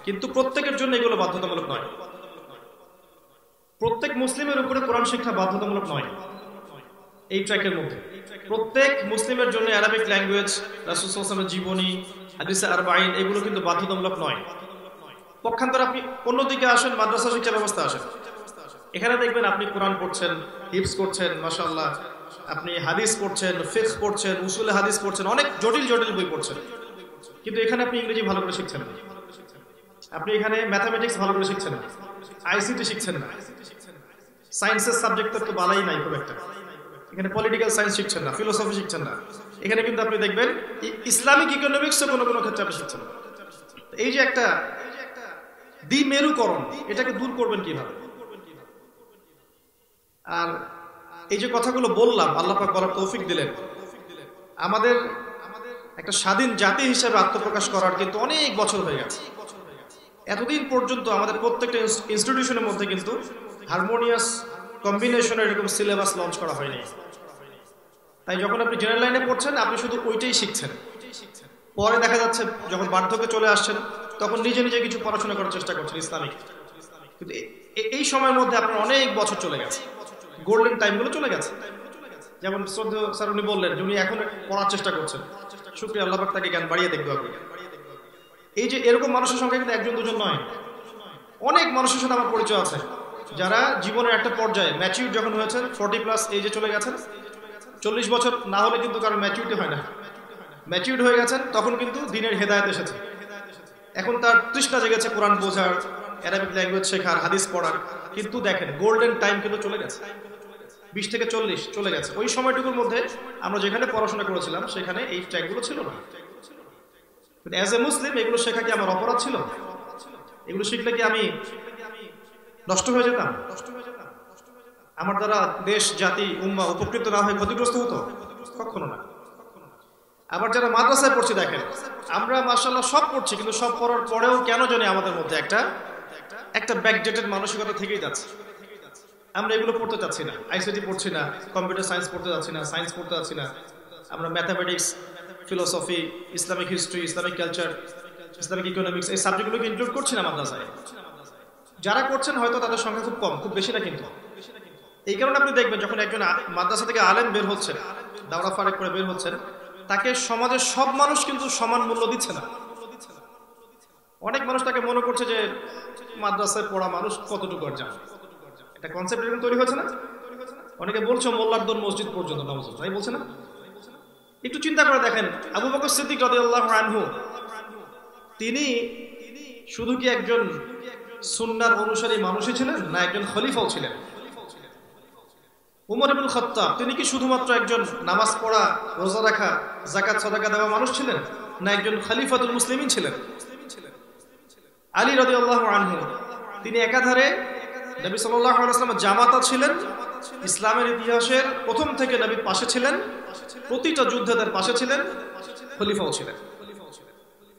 কিন্তু প্রত্যেকের জন্য এগুলো বাধ্যতামূলক নয়। প্রত্যেক মুসলিমের উপরে কোরআন শিক্ষা বাধ্যতামূলক নয়। এই ট্র্যাকের মধ্যে প্রত্যেক মুসলিমের জন্য আরবিক ল্যাঙ্গুয়েজ, রাসূল সাল্লাল্লাহু আলাইহি ওয়াসাল্লামের জীবনী, হাদিসে আরবাঈন এগুলো কিন্তু বাধ্যতামূলক নয়। পক্ষান্তরে আপনি অন্যদিকে আসেন, মাদ্রাসা শিক্ষা ব্যবস্থা আসেন, এখানে দেখবেন আপনি কোরআন পড়ছেন, হিফজ করছেন, মাশাআল্লাহ, আপনি হাদিস পড়ছেন, ফিকহ পড়ছেন, উসুলে হাদিস পড়ছেন, অনেক জটিল জটিল বই পড়ছেন, কিন্তু এখানে আপনি ইংরেজি ভালো করে শিখছেন না, আপনি এখানে ম্যাথামেটিক্স ভালো করে শিখছেন না, আইসিটি শিখছেন না, সায়েন্সের সাবজেক্ট তো বালাই নাই খুব একটা, এখানে পলিটিক্যাল সায়েন্স শিখছেন না, ফিলোসফি শিখছেন না, এখানে কিন্তু আপনি দেখবেন ইসলামিক ইকোনমিক্সও কোনো কোনো ক্ষেত্রে আপনি শিখছেন না। এই যে একটা দ্বিমেরুকরণ, এটাকে দূর করবেন কিভাবে? আর এই যে কথাগুলো বললাম, আল্লাহ পাক বলার তৌফিক দিলেন, আমাদের একটা স্বাধীন জাতি হিসেবে আত্মপ্রকাশ করার কিন্তু অনেক বছর হয়ে গেছে। এতদিন পর্যন্ত আমাদের প্রত্যেকটা ইনস্টিটিউশনের মধ্যে কিন্তু হারমোনিয়াস কম্বিনেশনের এরকম সিলেবাস লঞ্চ করা হয়নি। তাই যখন আপনি জেনারেল লাইনে পড়ছেন, আপনি শুধু ওইটাই শিখছেন। পরে দেখা যাচ্ছে যখন বার্ধক্যে চলে আসছেন, তখন নিজে নিজে কিছু পড়াশোনা করার চেষ্টা করছেন ইসলামিক, কিন্তু এই সময়ের মধ্যে আপনার অনেক বছর চলে গেছে, গোল্ডেন টাইমগুলো চলে গেছে। যেমন শ্রদ্ধেয় স্যার উনি বললেন যে উনি এখন পড়ার চেষ্টা করছেন, শুকরিয়া, আল্লাহ পাক তাকে জ্ঞান বাড়িয়ে দেখবে আপনি। এই যে এরকম মানুষের সংখ্যা কিন্তু 1-2 নয়, অনেক মানুষের সাথে আমার পরিচয় আছে যারা জীবনের একটা পর্যায়ে ম্যাচিউর যখন হয়েছেন, 40+ এজে চলে গেছেন, 40 বছর না হলে কিন্তু কারো ম্যাচিউরিটি হয় না, ম্যাচিউর হয়ে গেছেন, তখন কিন্তু দ্বীনের হেদায়েত এসেছে। এখন তার তৃষ্ণা জেগেছে কোরআন বোঝার, অ্যারাবিক ল্যাঙ্গুয়েজ শেখার, হাদিস পড়ার, কিন্তু দেখেন গোল্ডেন টাইম কিন্তু চলে গেছে, 20 থেকে 40 চলে গেছে। ওই সময়টুকুর মধ্যে আমরা যেখানে পড়াশোনা করেছিলাম সেখানে এই ট্র্যাকগুলো ছিল না। অ্যাজ এ মুসলিম এগুলো শেখা কি আমার অপরাধ ছিল? এগুলো শিখলে কি আমি নষ্ট হয়ে যেতাম? আমার দ্বারা দেশ, জাতি, উম্মাহ উপকৃত না হয়ে ক্ষতিগ্রস্ত হতো? কখনো না। আবার যারা মাদ্রাসায় পড়ছি, দেখেন আমরা মাশাআল্লাহ সব পড়ছি, কিন্তু সব পড়ার পরেও কেন জানি আমাদের মধ্যে একটা ব্যাকডেটেড মানসিকতা থেকেই যাচ্ছে। আমরা এগুলো পড়তে চাচ্ছি না, আইসিটি পড়ছি না, কম্পিউটার সায়েন্স পড়তে যাচ্ছি না, সায়েন্স পড়তে যাচ্ছি না, আমরা mathematics, philosophy, Islamic history, Islamic culture, Islamic economics এই সাবজেক্টগুলোকে ইনক্লুড করছি না মাদ্রাসায়। যারা করছেন হয়তো তাদের সংখ্যা খুব কম, খুব বেশি না। কিন্তু এই কারণে আপনি দেখবেন যখন একজন মাদ্রাসা থেকে আলেম বের হচ্ছেন, দাওরা ফারেক করে বের হচ্ছেন, তাকে সমাজের সব মানুষ কিন্তু সমান মূল্য দিচ্ছে না। অনেক মানুষ তাকে মনে করছে যে মাদ্রাসায় পড়া মানুষ কতটুকু আর জানে, একটা কনসেপ্ট এরকম তৈরি হয়েছে না। অনেকে বলছে মোল্লার দোর মসজিদ পর্যন্ত নামাজ, তাই বলছে না? একটু চিন্তা করে দেখেন, আবু বকর সিদ্দিক রাদিয়াল্লাহু আনহু তিনি শুধু কি একজন সুন্নাহর অনুসারী মানুষই ছিলেন, না একজন খলিফাও ছিলেন? উমর ইবনে খাত্তাব তিনি কি শুধুমাত্র একজন নামাজ পড়া, রোজা রাখা, যাকাত সাদাকা দেওয়া মানুষ ছিলেন, না একজন খলিফাতুল মুসলিমিন ছিলেন? আলী রাদিয়াল্লাহু আনহু তিনি একাধারে নবী সাল্লাল্লাহু আলাইহি ওয়াসাল্লামের জামাতা ছিলেন, ইসলামের ইতিহাসের প্রথম থেকে নবীর পাশে ছিলেন, প্রতিটা যুদ্ধে তার পাশে ছিলেন, খলিফাও ছিলেন।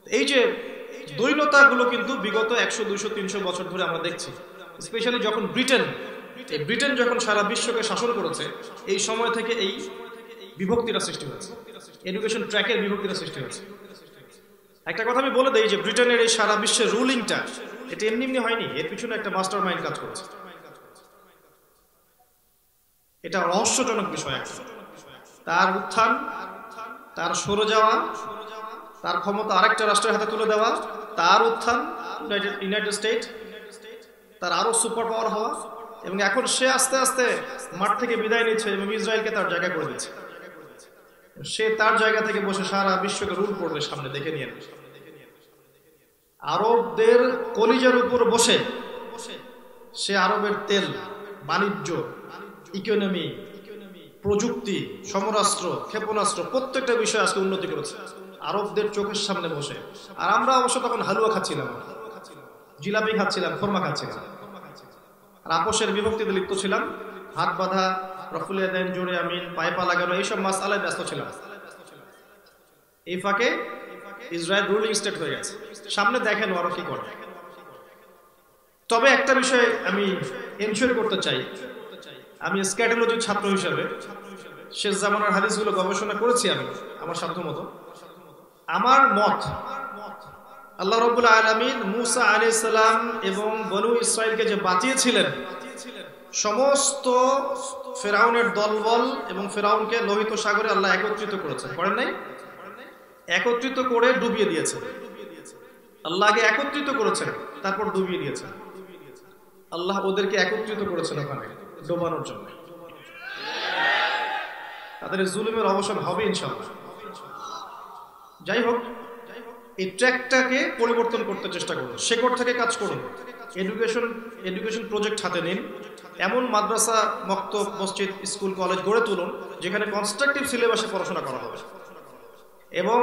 এই যে দ্বৈনতাগুলো কিন্তু বিগত 100, 200, 300 বছর ধরে আমরা দেখছি। স্পেশালি যখন ব্রিটেন যখন সারা বিশ্বকে শাসন করেছে, এই সময় থেকে এই বিভক্তিটা সৃষ্টি হয়েছে, এডুকেশন ট্র্যাকের বিভক্তিটা সৃষ্টি হয়েছে। একটা কথা আমি বলে দেই যে ব্রিটেনের এই সারা বিশ্বের রুলিংটা এটা এমনি এমনি হয়নি, এর পিছনে একটা মাস্টার মাইন্ড কাজ করেছে। এটা রহস্যজনক বিষয়। তার উত্থান, তার সরে যাওয়া, তার ক্ষমতা আরেকটা রাষ্ট্রের হাতে তুলে দেওয়া, তার উত্থান ইউনাইটেড স্টেট, তার আরো সুপার পাওয়ার হওয়া, এবং এখন সে আস্তে আস্তে মাঠ থেকে বিদায় নিচ্ছে এবং ইসরায়েলকে তার জায়গা করে দিচ্ছে। সে তার জায়গা থেকে বসে সারা বিশ্বকে রুল করবে, সামনে দেখে নিয়ে। আরবদের কলিজার উপর বসে সে আরবের তেল, বাণিজ্য, ইকোনমি, প্রযুক্তি, সমরাস্ত্র, ক্ষেপণাস্ত্র প্রত্যেকটা বিষয়ে আজকে উন্নতি করেছে আরবদের চোখের সামনে বসে। আর আমরা অবশ্য তখন হালুয়া খাচ্ছিলাম, জিলাপি খাচ্ছিলাম, খোরমা খাচ্ছিলাম, আর আপোষের বিভক্তিতে লিপ্ত ছিলাম। হাত বাঁধা, রফুলিয়া দেন, জোরে আমিন, পায়ে পা লাগানো, এইসব মাসআলায় ব্যস্ত ছিলাম। এই ফাঁকে ইসরায়েল রুলিং স্টেট হয়ে গেছে, সামনে দেখেন ওরা কি করে। তবে একটা বিষয় আমি এনশিওর করতে চাই, আমি স্ক্যাটোলজির ছাত্র হিসেবে শেষ জামানার হাদিসগুলো গবেষণা করেছি আমি আমার সাধ্যমতো। আমার মত, আল্লাহ রাব্বুল আলামিন মুসা আলাইহিস সালাম এবং বনু ইসরাইলকে যে বাঁচিয়েছিলেন, সমস্ত ফেরাউনের দলবল এবং ফেরাউনকে লোহিত সাগরে আল্লাহ একত্রিত করেছেন, করেন নাই? একত্রিত করে ডুবিয়ে দিয়েছেন। আল্লাহ আগে একত্রিত করেছেন, তারপর ডুবিয়ে দিয়েছেন। আল্লাহ ওদেরকে একত্রিত করেছেন ওখানে ডোবানোর জন্য। তাদের জুলুমের অবসান হবে ইনশাআল্লাহ। যাই হোক, এই ট্র্যাকটাকে পরিবর্তন করতে চেষ্টা করুন, শেকড় থেকে কাজ করুন। এডুকেশন প্রজেক্ট হাতে নিন, এমন মাদ্রাসা, মক্তব, মসজিদ, স্কুল, কলেজ গড়ে তুলুন যেখানে কনস্ট্রাকটিভ সিলেবাসে পড়াশোনা করা হবে, এবং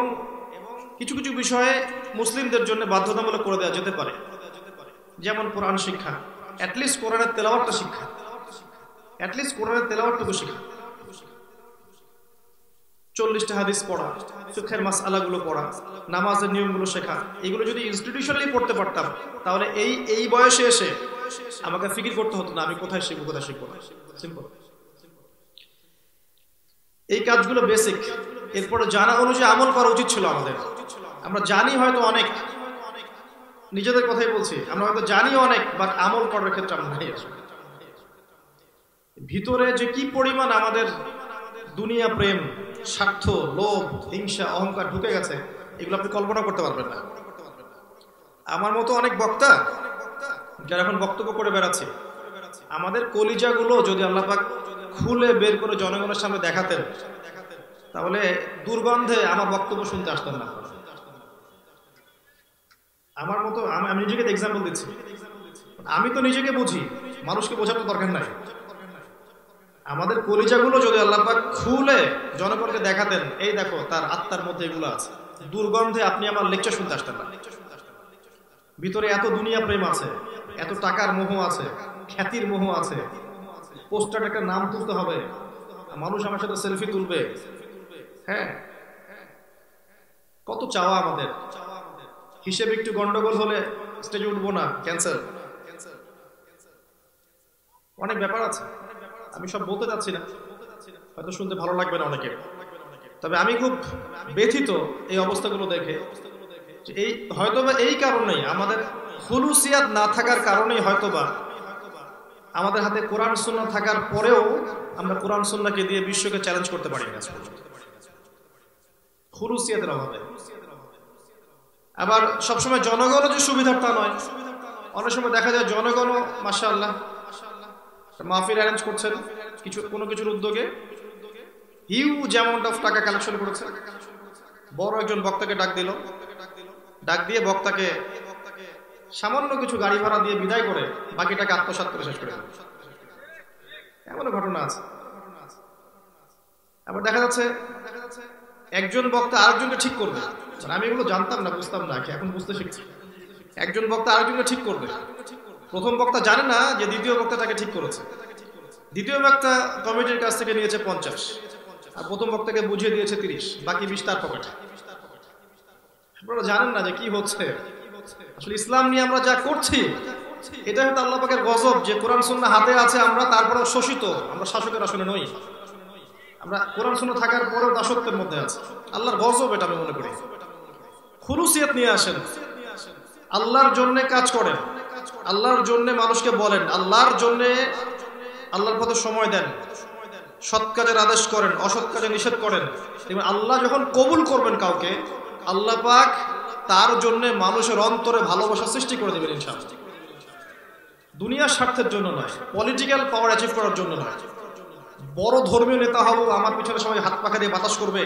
কিছু কিছু বিষয়ে মুসলিমদের জন্য বাধ্যতামূলক করে দেওয়া যেতে পারে, যেমন কোরআন শিক্ষা, অ্যাটলিস্ট কোরআনের তেলাওয়াতটা শিক্ষা, অ্যাটলিস্ট কোরআনের তেলাওয়াতটুকু শিক্ষা, 40টা হাদিস পড়া, ফিকহের মাসআলাগুলো পড়া, নামাজের নিয়মগুলো শেখা। এগুলো যদি ইনস্টিটিউশনালি পড়তে পারতাম, তাহলে এই বয়সে এসে আমাকে ফিকির করতে হতো না আমি কোথায় শিখবো না। সিম্পল। এই কাজগুলো বেসিক। এরপরে জানা অনুযায়ী আমল করা উচিত ছিল আমাদের। আমরা জানি হয়তো অনেক, নিজেদের কথাই বলছি, আমরা হয়তো জানি অনেক, বাট আমল করার ক্ষেত্রে আমরা নাই। ভিতরে যে কি পরিমাণ আমাদের দুনিয়া প্রেম, স্বার্থ, লোভ, হিংসা, অহংকার ঢুকে গেছে, এগুলো আপনি কল্পনা করতে পারবেন না। আমার মতো অনেক বক্তা যারা এখন বক্তব্য করে বেড়াচ্ছে, আমাদের কলিজাগুলো যদি আল্লাহ পাক খুলে বের করে জনগণের সামনে দেখাতেন, তাহলে দুর্গন্ধে আমার বক্তব্য শুনতে আসতেন না। আমার মতো, আমি নিজেকে এক্সাম্পল দিচ্ছি, আমি তো নিজেকে বুঝি, মানুষকে বোঝার তো দরকার নাই। আমাদের কলিজাগুলো যদি আল্লাহ পাক খুলে জনগণকে দেখাতেন, এই দেখো তার আত্মার মধ্যে এগুলো আছে, দুর্গন্ধে আপনি আমার লেকচার শুনতে আসতেন না। ভিতরে এত দুনিয়া প্রেম আছে, এত টাকার মোহ আছে, খ্যাতির মোহ আছে, পোস্টার একটা নাম তুলতে হবে, মানুষ আমার সাথে সেলফি তুলবে, হ্যাঁ, কত চাওয়া আমাদের। হিসেবে একটু গন্ডগোল হলে স্টেজে উঠবো না, ক্যান্সেল, অনেক ব্যাপার আছে। আমি সব বলতে চাচ্ছি না, হয়তো শুনতে ভালো লাগবে না অনেকের, তবে আমি খুব ব্যথিত এই অবস্থাগুলো দেখে। এই হয়তোবা এই কারণেই, আমাদের খুলুসিয়াত না থাকার কারণেই হয়তোবা আমাদের হাতে কোরআন সুন্নাহ থাকার পরেও আমরা কোরআন সুন্নাহকে দিয়ে বিশ্বকে চ্যালেঞ্জ করতে পারি না, খুলুসিয়াতের অভাবে। আবার সবসময় জনগণও যে সুবিধার তা নয়, অনেক সময় দেখা যায় জনগণও মাশাআল্লাহ মাহফিল অ্যারেঞ্জ করছেন, কোনো কিছুর উদ্যোগে হিউজ অ্যামাউন্ট অফ টাকা কালেকশন করেছে। বড় একজন বক্তাকে ডাক দিয়ে বক্তাকে সামান্য কিছু গাড়ি ভাড়া দিয়ে বিদায় করে বাকি টাকা আত্মসাৎ করে শেষ করে। এমন ঘটনা আছে। আবার দেখা যাচ্ছে একজন বক্তা আরেকজনকে ঠিক করবে। আমি এগুলো জানতাম না, বুঝতাম না, এখন বুঝতে শিখছি। একজন বক্তা আরেকজনকে ঠিক করবে। প্রথম বক্তা জানে না যে দ্বিতীয় বক্তা তাকে ঠিক করেছে। দ্বিতীয় বক্তা কমিটির কাছ থেকে নিয়েছে 50 আর প্রথম বক্তাকে বুঝিয়ে দিয়েছে 30, বাকি 20 তার পকেটে। আপনারা জানেন না যে কি হচ্ছে আসলে। ইসলাম নিয়ে আমরা যা করছি এটা হয়তো আল্লাহ পাকের গজব যে কোরআন সুন্নাহ হাতে আছে, আমরা তারপরেও শোষিত। আমরা শাসকের আসলে নই, আমরা কোরআন সুন্নাহ থাকার পরেও দাসত্বের মধ্যে আছি। আল্লাহর গজব এটা আমি মনে করি। খুলুসিয়ত নিয়ে আসেন, আল্লাহর জন্য কাজ করেন, আল্লাহর জন্য মানুষকে বলেন, আল্লাহর জন্য আল্লাহর পথে সময় দেন, সৎ কাজের আদেশ করেন, অসৎ কাজে নিষেধ করেন। এবং আল্লাহ যখন কবুল করবেন কাউকে, আল্লাহ পাক তার জন্য মানুষের অন্তরে ভালোবাসা সৃষ্টি করে দেবেন ইনশাআল্লাহ। দুনিয়ার স্বার্থের জন্য নয়, পলিটিক্যাল পাওয়ার অ্যাচিভ করার জন্য নয়, বড় ধর্মীয় নেতা হব, আমার পিছনে সবাই হাত পাখা দিয়ে বাতাস করবে,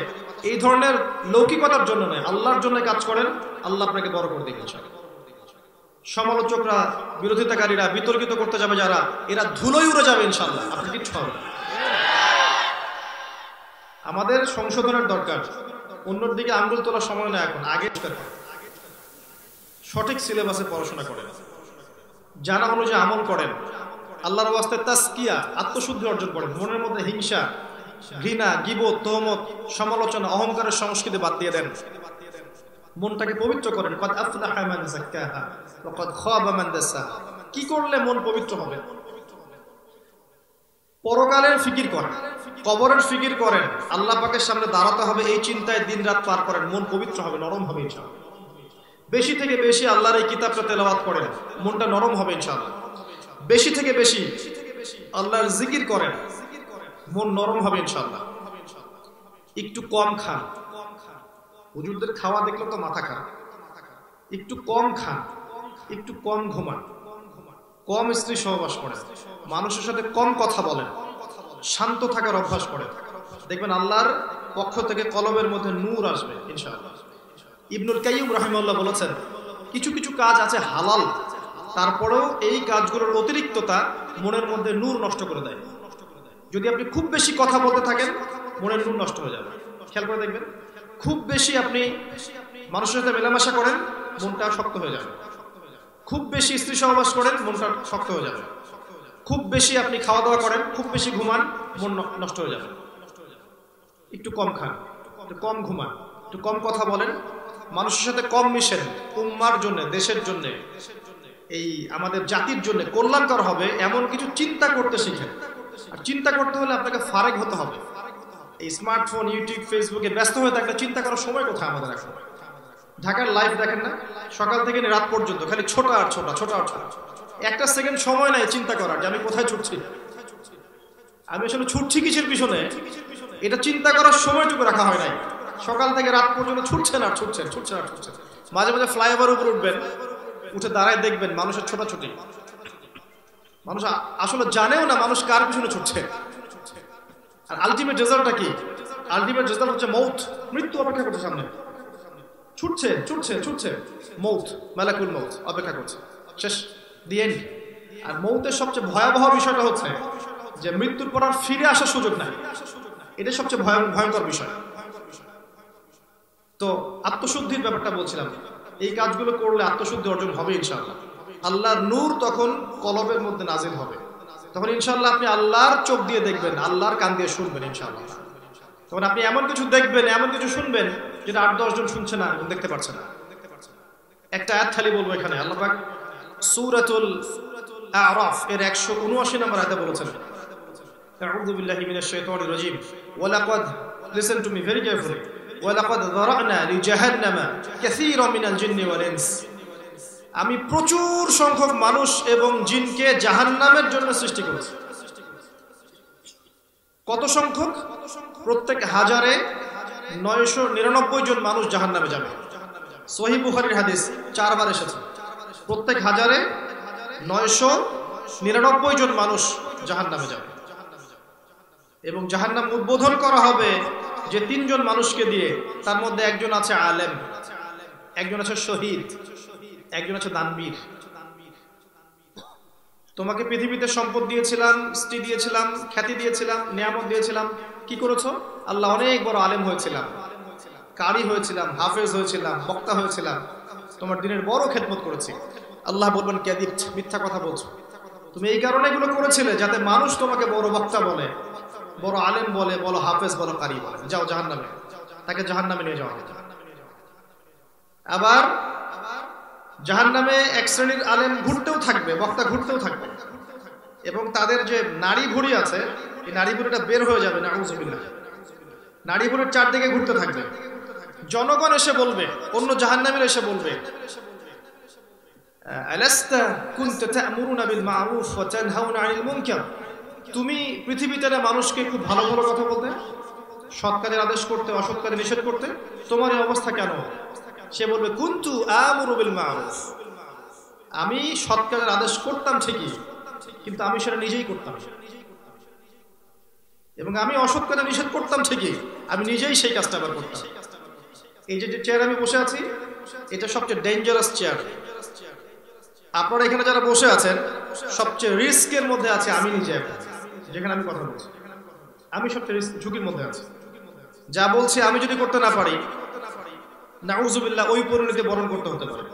এই ধরনের লৌকিকতার জন্য নয়। আল্লাহর জন্য কাজ করেন, আল্লাহ আপনাকে বড় করে দেবেন ইনশাআল্লাহ। সমালোচকরা, বিরোধিতাকারীরা, বিতর্কিত করতে যাবে যারা, এরা ধুলোয় উড়ে যাবে ইনশাআল্লাহ, আপনি কিচ্ছু হবে না। আমাদের সংশোধনের দরকার। অন্যর দিকে আঙ্গুল তোলার সময় না এখন, আগে সঠিক সিলেবাসে পড়াশোনা করেন, জানা অনুযায়ী আমল করেন, আল্লাহর ওয়াস্তে তাসকিয়া, আত্মশুদ্ধি অর্জন করেন। মনের মধ্যে হিংসা, ঘৃণা, গীবত, তহমত, সমালোচনা, অহংকারের সংস্কৃতি বাদ দিয়ে দেন। মনটাকে পবিত্র করেন। কদ আফলাহা মান যাক্কাহা ওয়া কদ খাবা মান দাসাহা। কি করলে মন পবিত্র হবে? পরকালের ফিকির করেন, কবরের ফিকির করেন, আল্লাহ পাকের সামনে দাঁড়াতে হবে, এই চিন্তায় দিনরাত পার করেন। মন পবিত্র হবে, নরম হবে ইনশাআল্লাহ। বেশি থেকে বেশি আল্লাহর এই কিতাবটা তেলাওয়াত করেন, মনটা নরম হবে ইনশাআল্লাহ। বেশি থেকে বেশি আল্লাহর জিকির করেন, মন নরম হবে ইনশাআল্লাহ। একটু কম খান, হুজুরদের খাওয়া দেখলে তো মাথা খারাপ। একটু কম খান, একটু কম ঘুমান, কম স্ত্রী সহবাস করেন, মানুষের সাথে কম কথা বলেন, শান্ত থাকার অভ্যাস করেন। দেখবেন আল্লাহর পক্ষ থেকে কলবের মধ্যে নূর আসবে ইনশাআল্লাহ। ইবনুল কাইয়্যিম রাহিমাহুল্লাহ বলেছেন, কিছু কিছু কাজ আছে হালাল, তারপরেও এই কাজগুলোর অতিরিক্ততা মনের মধ্যে নূর নষ্ট করে দেয়। যদি আপনি খুব বেশি কথা বলতে থাকেন, মনের নূর নষ্ট হয়ে যাবে। খেয়াল করে দেখবেন, খুব বেশি আপনি মানুষের সাথে মেলামেশা করেন, মনটা শক্ত হয়ে যাবে। খুব বেশি স্ত্রী সহবাস করেন, মনটা শক্ত হয়ে যাবে। খুব বেশি আপনি খাওয়া দাওয়া করেন, খুব বেশি ঘুমান, মন নষ্ট হয়ে যাবে। একটু কম খান, একটু কম ঘুমান, একটু কম কথা বলেন, মানুষের সাথে কম মিশেন। উম্মার জন্য, দেশের জন্য, এই আমাদের জাতির জন্য কল্যাণকর হবে এমন কিছু চিন্তা করতে শিখেন। আর চিন্তা করতে হলে আপনাকে ফারেক হতে হবে। এই স্মার্টফোন, ইউটিউব, ফেসবুকে ব্যস্ত হয়ে থাকলে চিন্তা করার সময় কোথায় আমাদের এখন? ঢাকার লাইভ দেখেন না, সকাল থেকে রাত পর্যন্ত খালি ছোট আর ছোট, ছোট আর ছোট। একটা সেকেন্ড সময় নাই চিন্তা করার যে আমি কোথায় ছুটছি, আমি আসলে ছুটছি কিসের পিছনে, এটা চিন্তা করার সময়টুকু রাখা হয় নাই। সকাল থেকে রাত পর্যন্ত ছুটছেন আর ছুটছেন, ছুটছেন আর ছুটছেন। মাঝে মাঝে ফ্লাইওভার উপর উঠবেন, উঠে দাঁড়ায় দেখবেন মানুষের ছোটাছুটি। মানুষ আসলে জানেও না মানুষ কার পিছনে ছুটছে। আর আলটিমেট রেজাল্টটা কি? আলটিমেট রেজাল্ট হচ্ছে মৌত, মৃত্যু অপেক্ষা করছে সামনে। ছুটছে ছুটছে ছুটছে, মৌত, মালাকুল মৌত অপেক্ষা করছে, শেষ, দি এন্ড। আর মৌতের সবচেয়ে ভয়াবহ বিষয়টা হচ্ছে যে মৃত্যুর পর আর ফিরে আসার সুযোগ নাই। এটা সবচেয়ে ভয়ঙ্কর বিষয়। তো আত্মশুদ্ধির ব্যাপারটা বলছিলাম, এই কাজগুলো করলে আত্মশুদ্ধি অর্জন হবে ইনশাআল্লাহ। আল্লাহর নূর তখন কলবের মধ্যে নাজিল হবে, তখন ইনশাআল্লাহ আপনি আল্লাহর চোখ দিয়ে দেখবেন, আল্লাহর কান দিয়ে শুনবেন ইনশাআল্লাহ। তখন আপনি এমন কিছু দেখবেন, এমন কিছু শুনবেন যেটা 8-10 জন শুনছে না এবং দেখতে পারছে না। একটা আয়াত খালি বলবো এখানে। আল্লাহ পাক সূরাতুল আ'রাফ এর 179 নম্বর আয়াতে বলেছেন, আউযু বিল্লাহি মিনাশ শাইতানির রাজীম, ওয়া লাকাদ, listen to me very carefully, ওয়া লাকাদ যারা'না লিজাহান্নামা কাসীরাম মিনাল জিন্নি ওয়াল ইনস। আমি প্রচুর সংখ্যক মানুষ এবং জিনকে জাহান্নামের জন্য সৃষ্টি করেছি। কত সংখ্যক? প্রত্যেক হাজারে 999 জন মানুষ জাহান্নামে যাবে। সহিহ বুখারীর হাদিস 4 বার এসেছে। প্রত্যেক হাজারে 999 জন মানুষ জাহান্নামে যাবে। এবং জাহান্নাম উদ্বোধন করা হবে যে তিনজন মানুষকে দিয়ে। তার মধ্যে একজন আছে আলেম, একজন আছে শহীদ, একজন আছে দানবীর। তোমাকে পৃথিবীতে সম্পদ দিয়েছিলাম, স্ত্রী দিয়েছিলাম, খ্যাতি দিয়েছিলাম, নিয়ামত দিয়েছিলাম, কি করেছো? আল্লাহ অনেক বড় আলেম হয়েছিলাম, কারি হয়েছিলাম, হাফেজ হয়েছিলাম, বক্তা হয়েছিলাম, তোমার দিনের বড় খেদমত করেছি। আল্লাহ বলবেন কাযিবত, মিথ্যা কথা বলছো। তুমি এই কারণে এগুলো করেছিলে যাতে মানুষ তোমাকে বড় বক্তা বলে, বড় আলেম বলে, বড় হাফেজ, বড় কারি বলে। যাও জাহান্নামে, তাকে জাহান্নামে নিয়ে যাওয়া হবে। আবার জাহান্নামে এক শ্রেণীর আলেম ঘুরতেও থাকবে, বক্তা ঘুরতেও থাকবে, এবং তাদের যে নাড়ি ভুঁড়ি আছে, এই নাড়ি ভুঁড়িটা বের হয়ে যাবে, নাউযুবিল্লাহ। নাড়ি ভুঁড়ির চারদিকে ঘুরতে থাকবে। জনগণ এসে বলবে, অন্য জাহান্নামীরা এসে বলবে, আলাস্তা কুনতা তা'মুরুনা বিল মা'রুফ ওয়া তানহাউনা আনিল মুনকার। তুমি পৃথিবীতে মানুষকে খুব ভালো ভালো কথা বলতে, সৎ কাজের আদেশ করতে, অসৎ কাজে নিষেধ করতে, তোমার এই অবস্থা কেন? সে বলবে কুনতু আমুরু বিল মা'রুফ, আমি সৎ কাজের আদেশ করতাম ঠিকই, কিন্তু আমি সেটা নিজেই করতাম, এবং আমি অসৎ কাজে নিষেধ করতাম ঠিকই, আমি নিজেই সেই কাজটা আবার করতাম। এই যে চেয়ার আমি বসে আছি, এটা সবচেয়ে ডেঞ্জারাস চেয়ার। আপনারা এখানে যারা বসে আছেন, সবচেয়ে রিস্কের মধ্যে আছে আমি নিজে। যেখানে আমি কথা বলছি, আমি সবচেয়ে ঝুঁকির মধ্যে আছি। যা বলছি আমি যদি করতে না পারি, নাউযুবিল্লাহ, ওই পরিণতি বরণ করতে হতে পারে।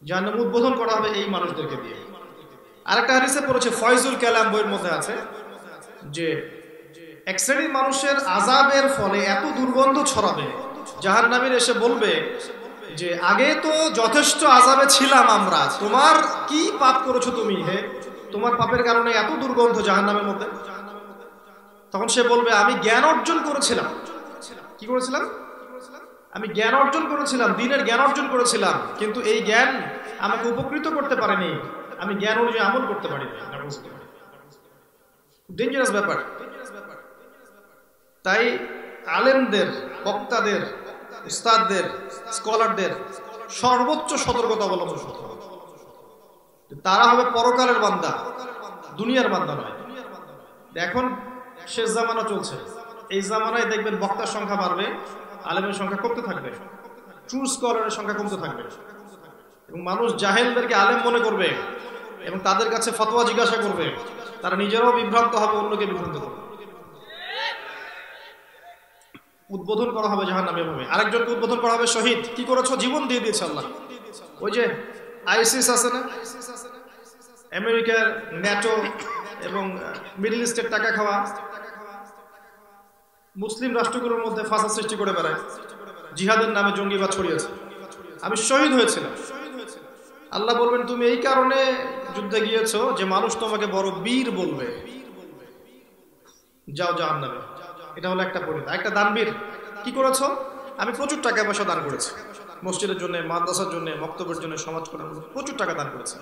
জাহান্নাম উদ্বোধন করা হবে এই মানুষদেরকে দিয়ে। আরেকটা হাদিসে পড়েছে, ফয়জুল কালাম বইয়ের মধ্যে আছে, যে এক শ্রেণীর মানুষের আযাবের ফলে এত দুর্গন্ধ ছড়াবে, জাহান্নামীর এসে বলবে যে আগে তো যথেষ্ট আযাবে ছিলাম আমরা, তোমার কি পাপ করেছো তুমি, হে তোমার পাপের কারণে এত দুর্গন্ধ জাহান্নামের মধ্যে। তখন সে বলবে, আমি জ্ঞান অর্জন করেছিলাম। কি করেছিলাম? আমি জ্ঞান অর্জন করেছিলাম, দ্বীনের জ্ঞান অর্জন করেছিলাম, কিন্তু এই জ্ঞান আমাকে উপকৃত করতে পারেনি, আমি জ্ঞান অনুযায়ী আমল করতে পারিনি। ডেঞ্জারাস ব্যাপার। তাই আলেমদের, বক্তাদের, উস্তাদদের, স্কলারদের সর্বোচ্চ সতর্কতা অবলম্বন করতে হবে। তারা হবে পরকালের বান্দা, দুনিয়ার বান্দা নয়। এখন শেষ জামানা চলছে, এই জামানায় দেখবেন বক্তার সংখ্যা বাড়বে, আলেমের সংখ্যা কমতে থাকবে, ট্রু স্কলারের সংখ্যা কমতে থাকবে, এবং মানুষ জাহেলদেরকে আলেম মনে করবে এবং তাদের কাছে ফতোয়া জিজ্ঞাসা করবে। তারা নিজেরাও বিভ্রান্ত হবে, অন্যকে বিভ্রান্ত করবে। উদ্বোধন করা হবে জাহান্নামে ভাবে। আরেকজনকে উদ্বোধন করা হবে শহীদ। কি করেছো? জীবন দিয়ে দিয়েছে আল্লাহ। ওই যে আইসিস আছে না, আমেরিকার ন্যাটো এবং মিডল ইস্টের টাকা খাওয়া মুসলিম রাষ্ট্রগুলোর মধ্যে ফাসাদ সৃষ্টি করে বেড়ায়, জিহাদের নামে জঙ্গিবাদ ছড়িয়েছে। আমি শহীদ হয়েছিলাম। আল্লাহ বলবেন, তুমি এই কারণে যুদ্ধে গিয়েছো যে মানুষ তোমাকে বড় বীর বলবে, যাও জাহান্নামে। এটা হলো একটা পরিণতি। একটা দানবীর, কি করেছো? আমি প্রচুর টাকা পয়সা দান করেছি, মসজিদের জন্য, মাদ্রাসার জন্য, বক্তব্যের জন্য, সমাজ করার জন্য প্রচুর টাকা দান করেছি,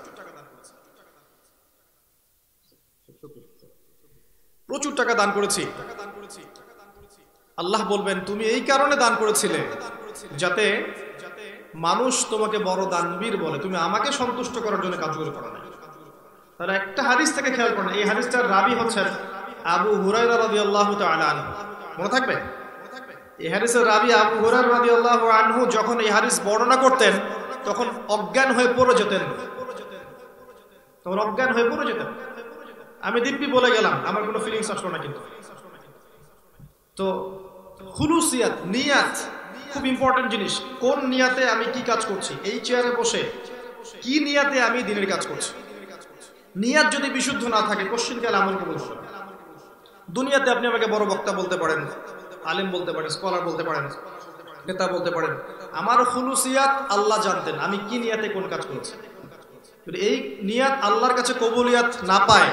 প্রচুর টাকা দান করেছি। আল্লাহ বলবেন, তুমি এই কারণে দান করেছিলে যাতে মানুষ তোমাকে বড় দানবীর বলে, তুমি আমাকে সন্তুষ্ট করার জন্য কাজগুলো করো না। তাহলে একটা হাদিস থেকে খেয়াল করেন, এই হাদিসটার রাবী হচ্ছেন আবু হুরায়রা রাদিয়াল্লাহু তাআলা আনহু। মনে থাকবে, এই হাদিসের রাবী আবু হুরায়রা রাদিয়াল্লাহু আনহু যখন এই হাদিস বর্ণনা করতেন তখন অজ্ঞান হয়ে পড়ে যেতেন, আমি দিব্যি বলে গেলাম, আমার কোনো ফিলিংস আসলো না। কিন্তু তো খুলুসিয়াত, নিয়াত খুব ইম্পর্টেন্ট জিনিস। কোন নিয়াতে আমি কি কাজ করছি, এই চেয়ারে বসে কি নিয়াতে আমি দিনের কাজ করছি। নিয়াত যদি বিশুদ্ধ না থাকে, কোশ্চিনকালে আমল কবুল হবে না। দুনিয়াতে আপনি আমাকে বড় বক্তা বলতে পারেন, আলেম বলতে পারেন, স্কলার বলতে পারেন, নেতা বলতে পারেন, আমার খুলুসিয়াত আল্লাহ জানতেন আমি কি নিয়াতে কোন কাজ করছি। যদি এই নিয়াত আল্লাহর কাছে কবুলিয়াত না পায়,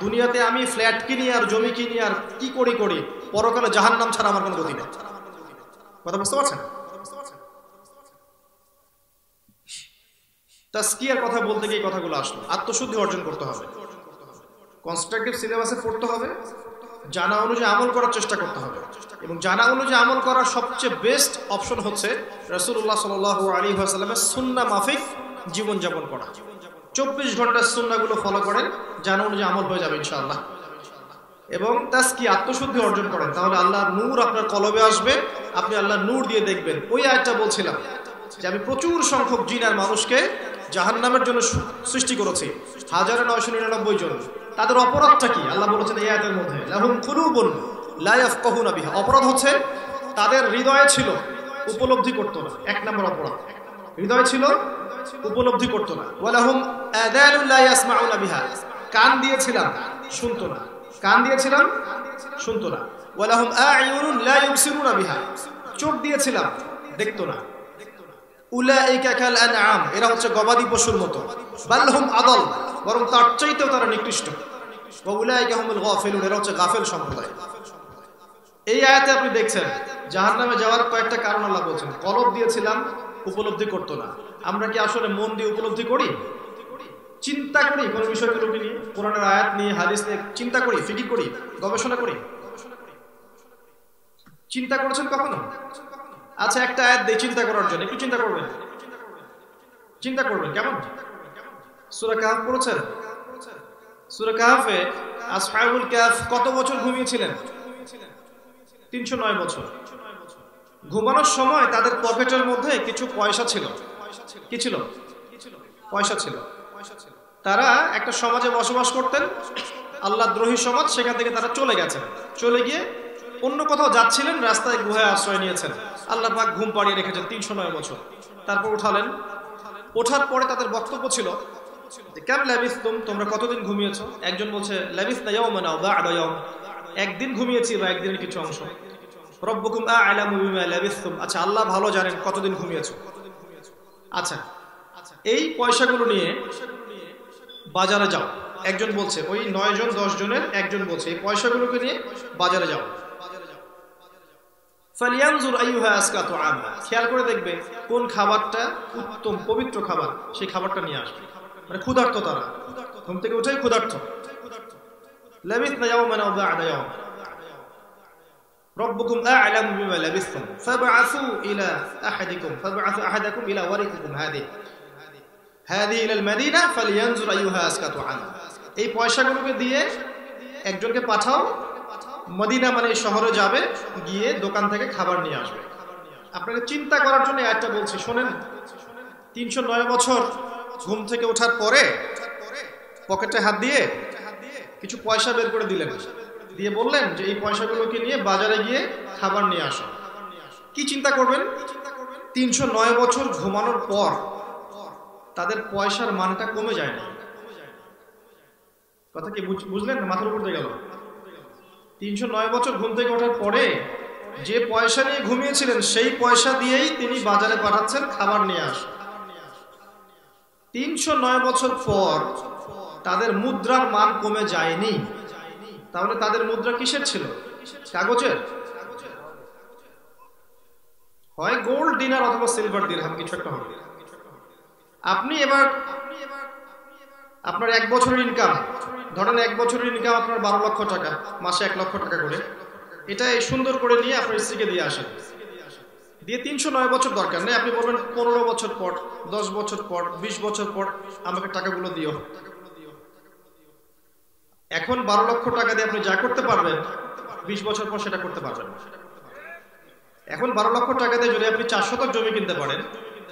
দুনিয়াতে আমি ফ্ল্যাট কিনি আর জমি কিনি আর কি করি, পরকালে জাহান্নাম ছাড়া আমার কোনো গতি নেই। কথা বুঝতে পারছেন? তাজকিয়ার কথা বলতে গিয়ে কথাগুলো আসলো। আত্মশুদ্ধি অর্জন করতে হবে, কনস্ট্রাকটিভ সিলেবাসে পড়তে হবে, জানা অনুযায়ী আমল করার চেষ্টা করতে হবে, এবং জানা অনুযায়ী আমল করার সবচেয়ে বেস্ট অপশন হচ্ছে রাসূলুল্লাহ সাল্লাল্লাহু আলাইহি ওয়াসাল্লামের সুন্নাহ মাফিক জীবনযাপন করা। 24 ঘন্টার সুন্নাহগুলো ফলো করেন, জানা অনুযায়ী আমল হয়ে যাবে ইনশাআল্লাহ। এবং তাসকি আত্মশুদ্ধি অর্জন করেন, তাহলে আল্লাহর নূর আপনার কলবে আসবে, আপনি আল্লাহর নূর দিয়ে দেখবেন। ওই আয়াতটা বলছিলাম যে আমি প্রচুর সংখ্যক জিন আর মানুষকে জাহান্নামের জন্য সৃষ্টি করেছি, 1999 জন। তাদের অপরাধটা কি আল্লাহ বলেছেন এই আয়াতের মধ্যে, লাহুম কুলুবুন লা ইয়াফকাহুনা বিহা। অপরাধ হচ্ছে তাদের হৃদয়ে ছিল, উপলব্ধি করতো না। এক নম্বর অপরাধ, হৃদয় ছিল, উপলব্ধি করতো না। ওয়ালাহুম আযানুন লা ইয়াসমাউনা বিহা, কান দিয়েছিলাম শুনতো না, কান দিয়েছিলাম শুনতো না। ওয়ালাহুম আ'য়ুনুন লা ইউবসিরুনা বিহা, চোখ দিয়েছিলাম দেখতো না। উলাইকা কাল আনআম, এরা হচ্ছে গবাদি পশুর মতো। বাল হুম আদাল, বরং তার চাইতেও তারা নিকৃষ্ট। ওয়া উলাইকা হুমুল গাফিলুন, এরা হচ্ছে গাফেল সম্প্রদায়। এই আয়াতে আপনি দেখছেন জাহান্নামে যাওয়ার কয়েকটা কারণ আল্লাহ বলছেন। কলব দিয়েছিলাম, উপলব্ধি করতো না। আমরা কি আসলে মন দিয়ে উপলব্ধি করি? চিন্তা করি কোন বিষয়গুলোকে নিয়ে, কোরআনের আয়াত নিয়ে, হাদিস নিয়ে চিন্তা করি, ফিকির করি, গবেষণা করি? চিন্তা করেছেন কখনো? আচ্ছা, একটা আয়াত দিয়ে চিন্তা করার জন্য একটু চিন্তা করবেন, চিন্তা করবেন কেমন? সূরা কাহফ পড়েছেন? সূরা কাহফে আসহাবুল কাহফ কত বছর ঘুমিয়েছিলেন? 309 বছর। ঘুমানোর সময় তাদের পকেটের মধ্যে কিছু পয়সা ছিল। কি ছিল? পয়সা ছিল। তারা একটা সমাজে বসবাস করতেন, আল্লাহদ্রোহী সমাজ। সেখান থেকে তারা চলে গেছেন, চলে গিয়ে অন্য কোথাও যাচ্ছিলেন, রাস্তায় গুহায় আশ্রয় নিয়েছেন। আল্লাহ পাক ঘুম পাড়িয়ে রেখেছেন 309 বছর। তারপর উঠালেন। ওঠার পরে তাদের বক্তব্য ছিল যে কাম লাবিসতুম, তোমরা কতদিন ঘুমিয়েছো? একজন বলছে লাবিসনা ইয়াওমান আও বা'দা ইয়াওম, একদিন ঘুমিয়েছি বা একদিনের কিছু অংশ। রব্বুকুম আ'লামু বিমা লাবিসতুম, আচ্ছা আল্লাহ ভালো জানেন কতদিন ঘুমিয়েছো। আচ্ছা, এই পয়সাগুলো নিয়ে বাজারে যাও। একজন বলছে, ওই 9 জন 10 জনের একজন বলছে এই পয়সাগুলোকে নিয়ে বাজারে যাও। ফালিয়ানজুর আইয়ুহা আসকা তুআমা, খেয়াল করে দেখবে কোন খাবারটা উত্তম পবিত্র খাবার, সেই খাবারটা নিয়ে আসবে। মানে ক্ষুধার্ত, তারা ঘুম থেকে উঠেই ক্ষুধার্ত। লাবিসনা ইয়াওমান আও বা'দা ইয়াওম রব্বুকুম আ'লামু বিমা লাবিসতুম ফাবআসু ইলা আহাদিকুম আহাদাকুম ইলা ওয়ারিকুম হাদিহি ইলাল মাদিনা ফালিয়ানজুর আইয়ুহা আসকা তুআমা। এই পয়সাগুলোকে দিয়ে একজনকে পাঠাও, মদিনা মানে শহরে যাবে, গিয়ে দোকান থেকে খাবার নিয়ে আসবে। আপনাকে চিন্তা করার জন্য একটা বলছি, শোনেন। 309 বছর ঘুম থেকে ওঠার পরে পকেটে হাত দিয়ে কিছু পয়সা বের করে দিলেন, দিয়ে বললেন যে এই পয়সাগুলোকে নিয়ে বাজারে গিয়ে খাবার নিয়ে আসো। কি চিন্তা করবেন? 309 বছর ঘুমানোর পর তাদের পয়সার মানটা কমে যায় না। কথা কি বুঝলেন? মাথার উপর দিয়ে গেল। 309 বছর ঘুম থেকে ওঠার পরে যে পয়সা নিয়ে ঘুমিয়েছিলেন সেই পয়সা দিয়েই তিনি বাজারে পাঠাচ্ছেন খাবার নিয়ে আস। 309 বছর পর তাদের মুদ্রার মান কমে যায়নি। তাহলে তাদের মুদ্রা কিসের ছিল? কাগজের? হয় গোল্ড দিনার অথবা সিলভার দিরহাম, কিছু একটা হবে। আপনি এবার আপনার 1 বছরের ইনকাম ধরেন, 1 বছরের ইনকাম আপনার 12 লক্ষ টাকা, মাসে 1 লক্ষ টাকা করে। এটা সুন্দর করে নিয়ে আপনার স্ত্রীকে দিয়ে আসেন, দিয়ে 309 বছর দরকার নেই। আপনি বলবেন 15 বছর পর, 10 বছর পর, 20 বছর পর আমাকে টাকাগুলো দিও। এখন 12 লক্ষ টাকা দিয়ে আপনি যা করতে পারবেন 20 বছর পর সেটা করতে পারবেন। এখন 12 লক্ষ টাকা দিয়ে যদি আপনি 4 শতক জমি কিনতে পারেন,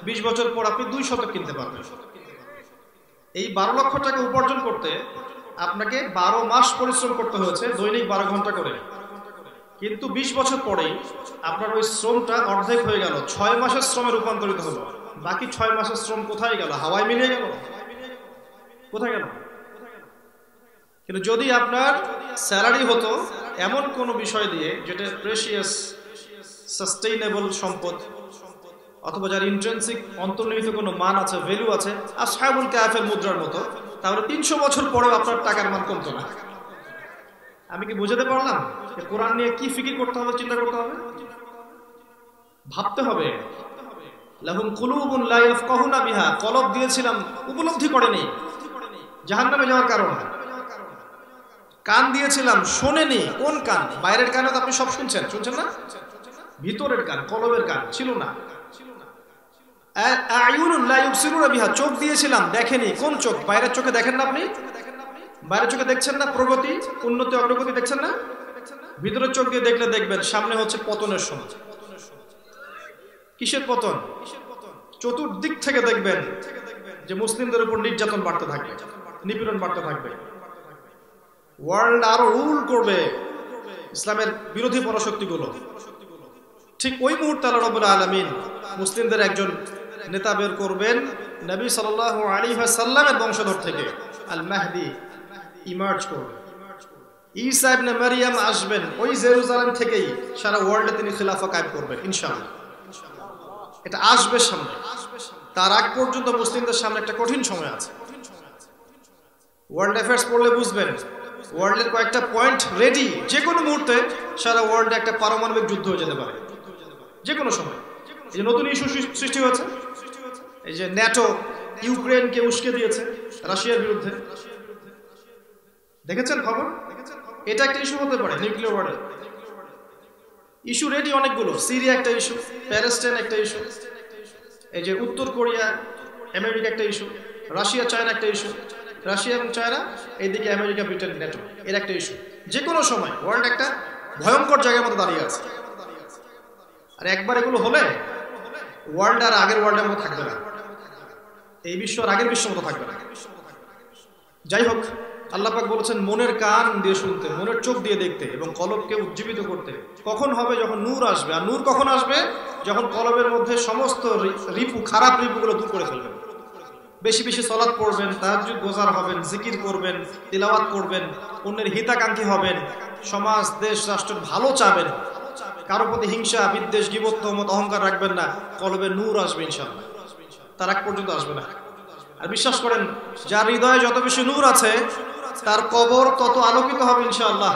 20 বছর পর আপনি 2 শতক কিনতে পারবেন। এই 12 লক্ষ টাকা উপার্জন করতে আপনাকে 12 মাস পরিশ্রম করতে হয়েছে, দৈনিক 12 ঘন্টা করে। কিন্তু 20 বছর পরেই আপনার ওই শ্রমটা অর্ধেক হয়ে গেল, 6 মাসের শ্রমে রূপান্তরিত হলো। বাকি 6 মাসের শ্রম কোথায় গেল? হাওয়ায় মিলিয়ে গেল। কোথায় গেল? কিন্তু যদি আপনার স্যালারি হতো এমন কোনো বিষয় দিয়ে যেটা প্রেশিয়াস সাস্টেইনেবল সম্পদ, অথবা যার ইন্ট্রিনসিক অন্তর্নিহিত কোনো মান আছে, ভ্যালু আছে, আসহাবুল কাহফের মুদ্রার মতো, তাহলে 300 বছর পরেও আপনার টাকার মান কমতো না। আমি কি বুঝাতে পারলাম? কোরআন নিয়ে কি ফিকির করতে হবে, চিন্তা করতে হবে, ভাবতে হবে। লাহুম কুলুবুন লা ইয়াফকাহুনা বিহা, কলব দিয়েছিলাম, উপলব্ধি করেনি, জাহান্নামে যাওয়ার কারণ। কান দিয়েছিলাম, শোনেনি। কোন কান? বাইরের কানে তো আপনি সব শুনছেন না? ভিতরের কান, কলবের কান ছিল না। আ'য়ুনুন লা ইউবসিরুনা বিহা, চোখ দিয়েছিলাম, দেখেনি। কোন চোখ? বাইরের চোখে দেখেন না আপনি? বাইরে চোখে দেখছেন না প্রগতি, উন্নতি, অগ্রগতি দেখছেন না? ভিতরের চোখ দিয়ে দেখলে দেখবেন সামনে হচ্ছে পতনের সময়। কিসের পতন? চতুর্দিক থেকে দেখবেন যে মুসলিমদের উপর নির্যাতন বাড়তে থাকবে, নিপীড়ন বাড়তে থাকবে। ওয়ার্ল্ড আরো রুল করবে ইসলামের বিরোধী পরাশক্তিগুলো। ঠিক ওই মুহূর্তে আল্লাহ রাব্বুল আলামিন মুসলিমদের একজন নেতা বের করবেন, নবী সাল্লাল্লাহু আলাইহি ওয়াসাল্লামের বংশধর থেকে আল মাহদি ইমার্জ করবে। ঈসা ইবনে মারইয়াম আসবেন ওই জেরুজালেম থেকেই, সারা ওয়ার্ল্ডে তিনি খিলাফা কায়েম করবেন ইনশাআল্লাহ। এটা আসবে সামনে। তার আগ পর্যন্ত মুসলিমদের সামনে একটা কঠিন সময় আছে। ওয়ার্ল্ড অ্যাফেয়ার্স পড়লে বুঝবেন ওয়ার্ল্ডের কয়েকটা পয়েন্ট রেডি, যে কোনো মুহূর্তে সারা ওয়ার্ল্ডে একটা পারমাণবিক যুদ্ধ হয়ে যেতে পারে, যে কোনো সময়। এই যে নতুন ইস্যু সৃষ্টি হয়েছে, এই যে ন্যাটো ইউক্রেনকে উস্কে দিয়েছে রাশিয়ার বিরুদ্ধে, দেখেছেন খবর? এটা একটা ইস্যু হতে পারে, নিউক্লিয়ার ওয়ার ইস্যু রেডি অনেকগুলো। সিরিয়া একটা ইস্যু, প্যালেস্টাইন একটা ইস্যু, এই যে উত্তর কোরিয়া আমেরিকা একটা ইস্যু, রাশিয়া চায়না একটা ইস্যু, রাশিয়া এবং চায়না, এইদিকে আমেরিকা ব্রিটেন ন্যাটো, এর একটা ইস্যু। যে কোনো সময় ওয়ার্ল্ড একটা ভয়ঙ্কর জায়গার মতো দাঁড়িয়ে আছে। আর একবার এগুলো হলে ওয়ার্ল্ড আর আগের ওয়ার্ল্ডের মতো থাকবে না, এই বিশ্ব আর আগের বিশ্বের মতো থাকবে না। যাই হোক, আল্লাহ পাক বলেছেন মনের কান দিয়ে শুনতে, মনের চোখ দিয়ে দেখতে এবং কলবকে উজ্জীবিত করতে। কখন হবে? যখন নূর আসবে। আর নূর কখন আসবে? যখন কলবের মধ্যে সমস্ত রিপু, খারাপ রিপুগুলো দূর করে ফেলবেন। বেশি বেশি সালাত পড়বেন, তাহাজ্জুদ গোজার হবেন, জিকির করবেন, তিলাওয়াত করবেন, অন্যের হিতাকাঙ্ক্ষী হবেন, সমাজ দেশ রাষ্ট্র ভালো চাবেন, কারো প্রতি হিংসা বিদ্বেষ গীবত তহমত অহংকার রাখবেন না। কলবে নূর আসবে ইনশাআল্লাহ, তার আগ পর্যন্ত আসবে না। আর বিশ্বাস করেন, যার হৃদয়ে যত বেশি নূর আছে তার কবর তত আলোকিত হবে ইনশাআল্লাহ।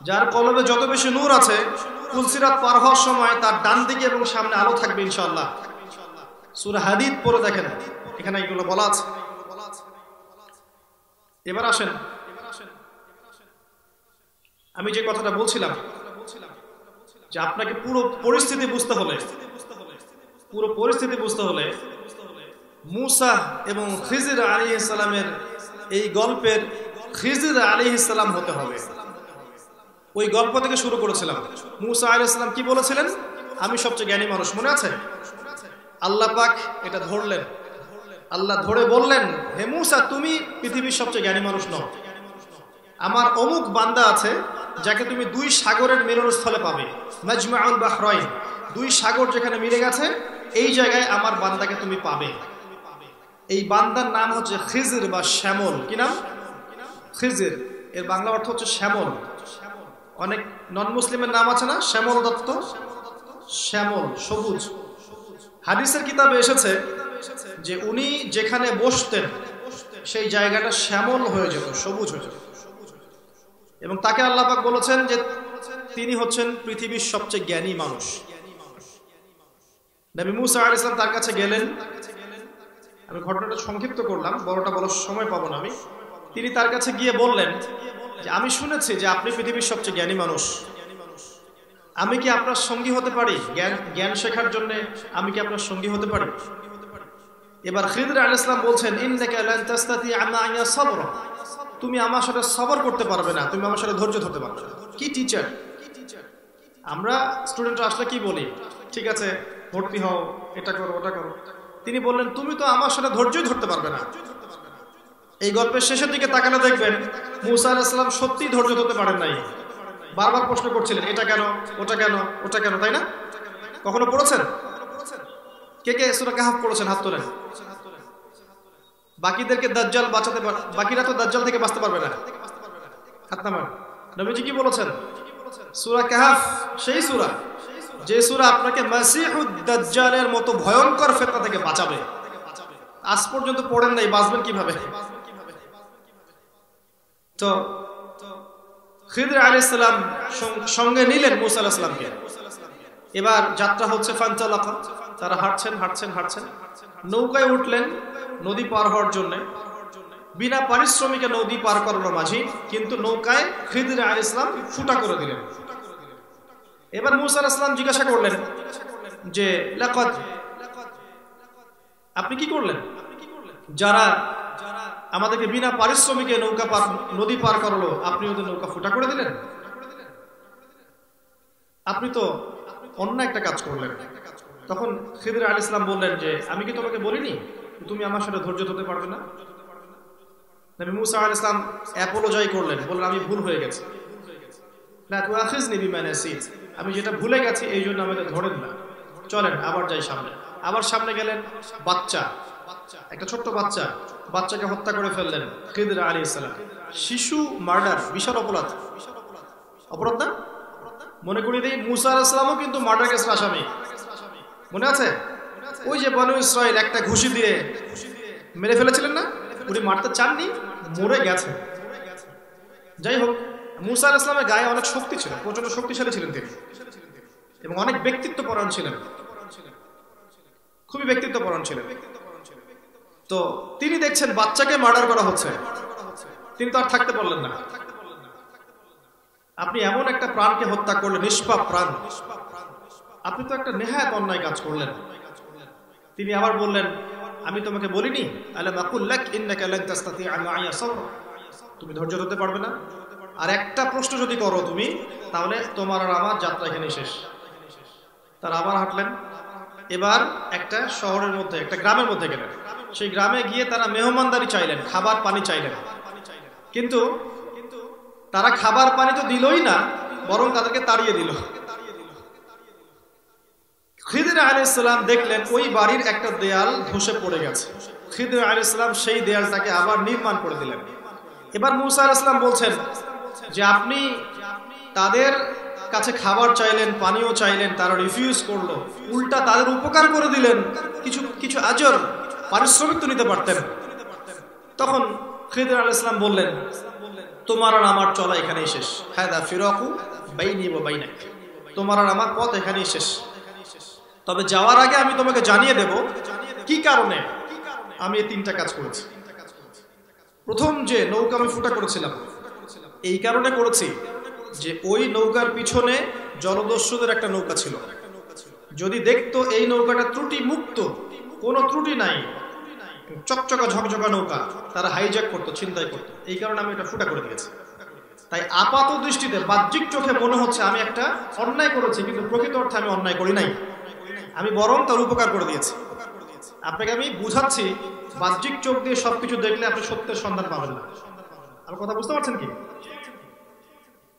যার কলবে যত বেশি নূর আছে, পুলসিরাত পার হওয়ার সময় তার ডান দিকে এবং সামনে আলো থাকবে ইনশাআল্লাহ। সূরা হাদীদ পড়ে দেখেন, এখানে এগুলো বলা আছে। এবার আসেন, আমি যে কথাটা বলছিলাম যে আপনাকে পুরো পরিস্থিতি বুঝতে হলে মূসা এবং খিজির আলাইহিস সালামের এই গল্পের খিজির আলাইহিস সালাম হতে হবে। ওই গল্প থেকে শুরু করেছিলাম। মূসা আলাইহিস সালাম কি বলেছিলেন? আমি সবচেয়ে জ্ঞানী মানুষ, মনে আছে? আল্লাহ পাক এটা ধরলেন, আল্লাহ ধরে বললেন, হে মূসা, তুমি পৃথিবীর সবচেয়ে জ্ঞানী মানুষ নও। আমার অমুক বান্দা আছে যাকে তুমি দুই সাগরের মিলনস্থলে পাবে, মাজমাউল বাহরাইন, দুই সাগর যেখানে মিলে গেছে এই জায়গায় আমার বান্দাকে তুমি পাবে। এই বান্দার নাম হচ্ছে খিজির বা শ্যামল। কি নাম? খিজির। এর বাংলা অর্থ হচ্ছে শ্যামল। অনেক নন মুসলিমের নাম আছে না, শ্যামল দত্ত, শ্যামল, সবুজ। হাদিসের কিতাবে এসেছে যে উনি যেখানে বসতেন সেই জায়গাটা শ্যামল হয়ে যেত, সবুজ হয়ে যেত। এবং তাকে আল্লাহ পাক বলেছেন যে তিনি হচ্ছেন পৃথিবীর সবচেয়ে জ্ঞানী মানুষ। নবী মূসা আলাইহিস সালাম তার কাছে গেলেন। আমি ঘটনাটা সংক্ষিপ্ত করলাম, বড়টা বলার সময় পাবো না আমি। তিনি তার কাছে গিয়ে বললেন যে আমি শুনেছি যে আপনি পৃথিবীর সবচেয়ে জ্ঞানী মানুষ, আমি কি আপনার সঙ্গী হতে পারি? জ্ঞান শেখার জন্য আমি কি আপনার সঙ্গী হতে পারি? এবার খিদর আলাইহিস সালাম বলছেন, ইন্নাকা লান তাসতাতিআ মা'আ সাবরা, তুমি আমার সাথে সবর করতে পারবে না, তুমি আমার সাথে ধৈর্য ধরতে পারবে না। কি টিচার! আমরা স্টুডেন্টরা আসলে কি বলি? ঠিক আছে, ভর্তি হও, এটা করো, ওটা করো। তিনি বললেন, তুমি তো আমার সাথে ধৈর্যই ধরতে পারবে না। এই গল্পের শেষের দিকে তাকালে দেখবেন মূসা আলাইহিস সালাম সত্যিই ধৈর্য ধরতে পারেন নাই। বারবার প্রশ্ন করছিলেন, এটা কেন, ওটা কেন, ওটা কেন, তাই না? কখনো পড়েছেন? কে কে সূরা কাহফ পড়েছেন? হাত তোলেন। বাকিদেরকে দাজ্জাল বাঁচাতে পারে, বাকিরা তো দাজ্জাল থেকে বাঁচতে পারবে না, হাত নামান। নবীজি কি বলেছেন? সূরা কাহফ সেই সূরা যে সূরা আপনাকে মাসিহুদ দাজ্জালের মতো ভয়ঙ্কর ফিতনা থেকে বাঁচাবে। আজ পর্যন্ত পড়েন নাই, বাঁচবেন কিভাবে? তো খিদর আলাইহিস সালাম সঙ্গে নিলেন মূসা আলাইহিস সালামকে। এবার যাত্রা হচ্ছে ফানতালাকা, তারা হাঁটছেন, নৌকায় উঠলেন নদী পার হওয়ার জন্য। বিনা পারিশ্রমিকে নদী পার করানো মাঝি, কিন্তু নৌকায় খিদর আলাইহিস সালাম ফুটা করে দিলেন। এবার মূসা আলাইহিস সালাম জিজ্ঞাসা করলেন যে লাকাদ, আপনি কি করলেন? যারা আমাদেরকে বিনা পারিশ্রমিকে নদী পার করালো, আপনি ওদের নৌকা ফুটা করে দিলেন? আপনি তো অন্য একটা কাজ করলেন। তখন খিদির আলাইহিস সালাম বললেন যে আমি কি তোমাকে বলিনি তুমি আমার সাথে ধৈর্য ধরতে পারবে না? নবী মুসা আলাইহিস সালাম অ্যাপোলোজাই করলেন, বললেন আমি ভুল হয়ে গেছে, লা তুআখিযনি বিমা নাসিত, আমি যেটা ভুলে গেছি এই জন্য আমাকে ধরেন না, চলেন আবার যাই সামনে। আবার সামনে গেলেন, বাচ্চা, একটা ছোট্ট বাচ্চাকে হত্যা করে ফেললেন খিদির আলাইহিস সালাম। শিশু মার্ডার বিশাল অপরাধ না? মনে করি দেই মুসা আলাইহিস সালামও কিন্তু মার্ডার কেসের আসামি, মনে আছে? ওই যে বনু ইসরাইল একটা ঘুষি দিয়ে মেরে ফেলেছিলেন না, উনি মারতে চাননি, মরে গেছেন। যাই হোক, মুসা আলাইহিস সালামের গায়ে অনেক শক্তি ছিল, প্রচন্ড শক্তিশালী ছিলেন তিনি, এবং অনেক ব্যক্তিত্বপরায়ণ ছিলেন, খুবই ব্যক্তিত্বপরায়ণ ছিলেন। তো তিনি দেখছেন বাচ্চাকে মার্ডার করা হচ্ছে, তিনি তো আর থাকতে পারলেন না। আপনি এমন একটা প্রাণকে হত্যা করলেন, নিষ্পাপ প্রাণ, আপনি তো একটা নেহায়েত অন্যায় কাজ করলেন। তিনি আবার বললেন আমি তোমাকে বলিনি আলাম আকুল লাক ইন্নাকা লান তাসতাতিআ মা'ইয়া সাবরা, তুমি ধৈর্য ধরতে পারবে না? আর একটা প্রশ্ন যদি করো তুমি, তাহলে তোমার আর আমার যাত্রা এখানে শেষ। তারা আবার হাঁটলেন, এবার একটা শহরের মধ্যে, একটা গ্রামের মধ্যে গেলেন। সেই গ্রামে গিয়ে তারা মেহমানদারি চাইলেন, খাবার পানি চাইলেন, কিন্তু তারা খাবার পানি তো দিলই না, বরং তাদেরকে তাড়িয়ে দিল। খিদির আলাইহিস সালাম দেখলেন ওই বাড়ির একটা দেয়াল ধসে পড়ে গেছে। খিদির আলাইহিস সালাম সেই দেয়ালটাকে আবার নির্মাণ করে দিলেন। এবার মুসা আলাইহিস সালাম বলছেন যে আপনি তাদের কাছে খাবার চাইলেন, পানিও চাইলেন, তারা রিফিউজ করলো, উল্টা তাদের উপকার করে দিলেন, কিছু আজর পারিশ্রমিক তো নিতে পারতেন। তখন খিদির আলাইহিস সালাম বললেন তোমার আর আমার চলা এখানেই শেষ, হাদা ফিরাকু বাইনি ওয়া বাইনাক, তোমার আর আমার পথ এখানেই শেষ। তবে যাওয়ার আগে আমি তোমাকে জানিয়ে দেব কি কারণে আমি এই তিনটা কাজ করেছি। প্রথম যে নৌকা আমি ফুটা করেছিলাম, এই কারণে করেছি যে ওই নৌকার পিছনে জলদস্যুদের একটা নৌকা ছিল, যদি দেখতো এই নৌকাটা ত্রুটি মুক্ত, কোনো ত্রুটি নাই, চকচকা ঝকঝকা নৌকা, তারা হাইজ্যাক করতো, ছিনতাই করতো, এই কারণে আমি এটা ফুটা করে দিয়েছি। তাই আপাত দৃষ্টিতে বাহ্যিক চোখে মনে হচ্ছে আমি একটা অন্যায় করেছি, কিন্তু প্রকৃত অর্থে আমি অন্যায় করি নাই, আমি বরং তার উপকার করে দিয়েছি। আপনাকে আমি বুঝাচ্ছি, বাহ্যিক চোখ দিয়ে সবকিছু দেখলে আপনি সত্যের সন্ধান পাবেন না। আমার কথা বুঝতে পারছেন কি?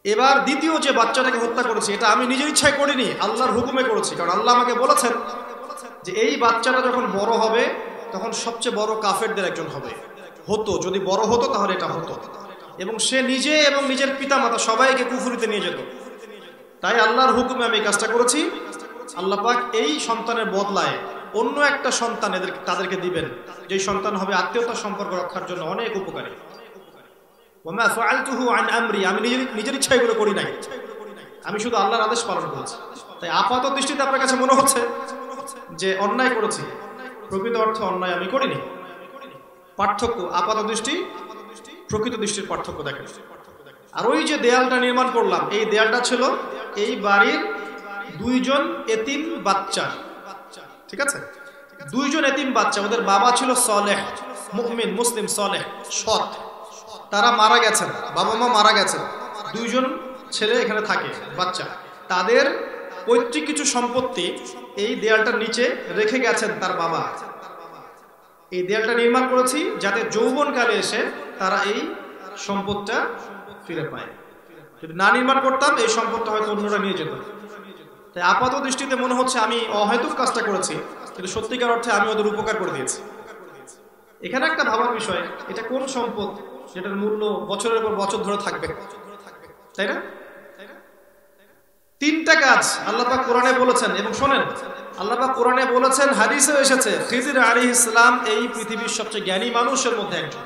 এবার দ্বিতীয় যে বাচ্চাটাকে হত্যা করেছি, এটা আমি নিজের ইচ্ছায় করিনি, আল্লাহর হুকুমে করেছি। কারণ আল্লাহ আমাকে বলেছেন যে এই বাচ্চাটা যখন বড় হবে তখন সবচেয়ে বড় কাফেরদের একজন হবে, হতো, যদি বড় হতো তাহলে এটা হতো, এবং সে নিজে এবং নিজের পিতামাতা সবাইকে কুফরিতে নিয়ে যেত। তাই আল্লাহর হুকুমে আমি এই কাজটা করেছি। আল্লাহ পাক এই সন্তানের বদলায় অন্য একটা সন্তান তাদেরকে দিবেন, যেই সন্তান হবে আত্মীয়তার সম্পর্ক রক্ষার জন্য অনেক উপকারী। ওয়ামা ফাআলতুহু আন আমরি, আমি নিজের ইচ্ছা এগুলো করি নাই, আমি শুধু আল্লাহর আদেশ পালন করেছি। তাই আপাত দৃষ্টিতে আপনার কাছে মনে হচ্ছে যে অন্যায় করেছি, প্রকৃত অর্থে অন্যায় আমি করিনি। পার্থক্য আপাত দৃষ্টি প্রকৃত দৃষ্টির পার্থক্য দেখেন। আর ওই যে দেয়ালটা নির্মাণ করলাম, এই দেয়ালটা ছিল এই বাড়ির দুইজন এতিম বাচ্চা, ঠিক আছে? দুইজন এতিম বাচ্চা, ওদের বাবা ছিল সালেহ, মুমিন, মুসলিম, সালেহ, সৎ, তারা মারা গেছেন, বাবা মা মারা গেছেন, দুইজন ছেলে এখানে থাকে বাচ্চা, তাদের পৈতৃক কিছু সম্পত্তি এই দেয়ালটার নিচে রেখে গেছেন তার বাবা। এই দেয়ালটা নির্মাণ করেছি যাতে যৌবনকালে এসে তারা এই সম্পদটা ফিরে পায়। যদি না নির্মাণ করতাম এই সম্পদটা হয়তো অন্যরা নিয়ে যেত। তাই আপাত দৃষ্টিতে মনে হচ্ছে আমি অহেতুক কাজটা করেছি, কিন্তু সত্যিকার অর্থে আমি ওদের উপকার করে দিয়েছি। এখানে একটা ভাবার বিষয়, এটা কোন সম্পদ যেটার মূল্য বছরের পর বছর ধরে থাকবে, তাই না? তিনটা কাজ আল্লাহ পাক কোরআনে বলেছেন, এবং শোনেন আল্লাহ পাক কোরআনে বলেছেন, হাদিসেও এসেছে, খিজির আলাইহিস সালাম এই পৃথিবীর সবচেয়ে জ্ঞানী মানুষের মধ্যে একজন,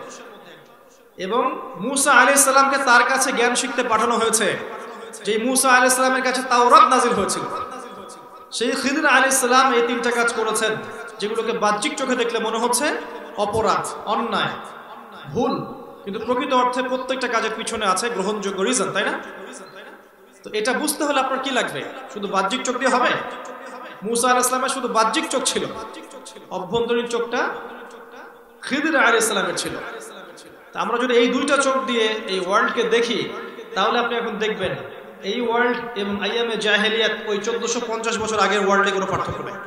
এবং মুসা আলাইহিস সালামকে তার কাছে জ্ঞান শিখতে পাঠানো হয়েছে। যে মুসা আলাইহিস সালামের কাছে তাওরাত নাজিল হয়েছিল, সেই খিজির আলাইহিস সালাম এই তিনটা কাজ করেছেন, যেগুলোকে বাহ্যিক চোখে দেখলে মনে হচ্ছে অপরাধ, অন্যায়, ভুল, কিন্তু প্রকৃত অর্থে প্রত্যেকটা কাজের পিছনে আছে গ্রহণযোগ্য রিজন, তাই না? তো এটা বুঝতে হলে আপনার কি লাগবে? শুধু বাহ্যিক চোখ দিয়ে হবে? মুসা আলাইহিস সালামের শুধু বাহ্যিক চোখ ছিল, অভ্যন্তরীণ চোখটা খিজির আলাইহিস সালামের ছিল। তা আমরা যদি এই দুইটা চোখ দিয়ে এই ওয়ার্ল্ডকে দেখি, তাহলে আপনি এখন দেখবেন এই ওয়ার্ল্ড এবং আইয়ামে জাহেলিয়াত ওই 1450 বছর আগের ওয়ার্ল্ডে কোনো পার্থক্য নেই।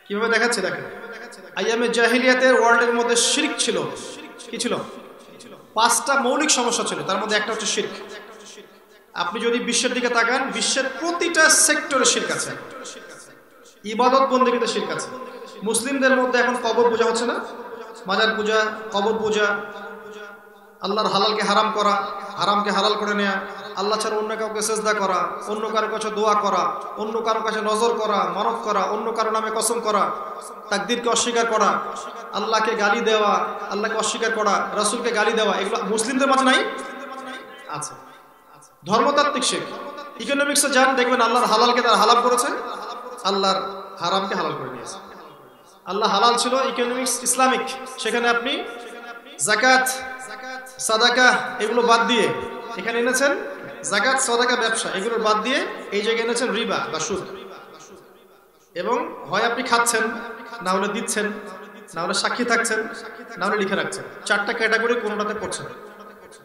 কিভাবে দেখাচ্ছে দেখেন, আইয়ামে জাহেলিয়াতের ওয়ার্ল্ডের মধ্যে শিরক ছিল। কি ছিল? 5টা মৌলিক সমস্যা ছিল, তার মধ্যে একটা হচ্ছে শিরক। আপনি যদি বিশ্বের দিকে তাকান, বিশ্বের প্রতিটা সেক্টরে শিরক আছে, ইবাদত বন্দেগীতে শিরক আছে। মুসলিমদের মধ্যে এখন কবর পূজা হচ্ছে না, মাজার পূজা, কবর পূজা, আল্লাহর হালালকে হারাম করা, হারামকে হালাল করে নেয়া, আল্লাহ ছাড়া অন্য কাউকে সেজদা করা, অন্য কারো কাছে দোয়া করা, অন্য কারো কাছে নজর করা, মানত করা, অন্য কারো নামে কসম করা, তাকদীরকে অস্বীকার করা, আল্লাহকে গালি দেওয়া, আল্লাহকে অস্বীকার করা, রাসূলকে গালি দেওয়া, এগুলো মুসলিমদের মাঝে নাই? আছে। ধর্মতাত্ত্বিক শিরক। ইকোনমিক্সে যান, দেখবেন আল্লাহর হালালকে তারা হারাম করেছে, আল্লাহর হারামকে হালাল করে নিয়েছে। আল্লাহ হালাল ছিল ইকোনমিক্স ইসলামিক, সেখানে আপনি যাকাত, সাদাকা এগুলো বাদ দিয়ে এখানে এনেছেন যাকাত, সাদাকা, ব্যবসা এগুলো বাদ দিয়ে এই জায়গায় এনেছেন রিবা বা সুদ। এবং হয় আপনি খাচ্ছেন, না হলে দিচ্ছেন, না হলে সাক্ষী থাকছেন, না হলে লিখে রাখছেন। 4টা ক্যাটাগরি কোনোটাতে পড়ছেন।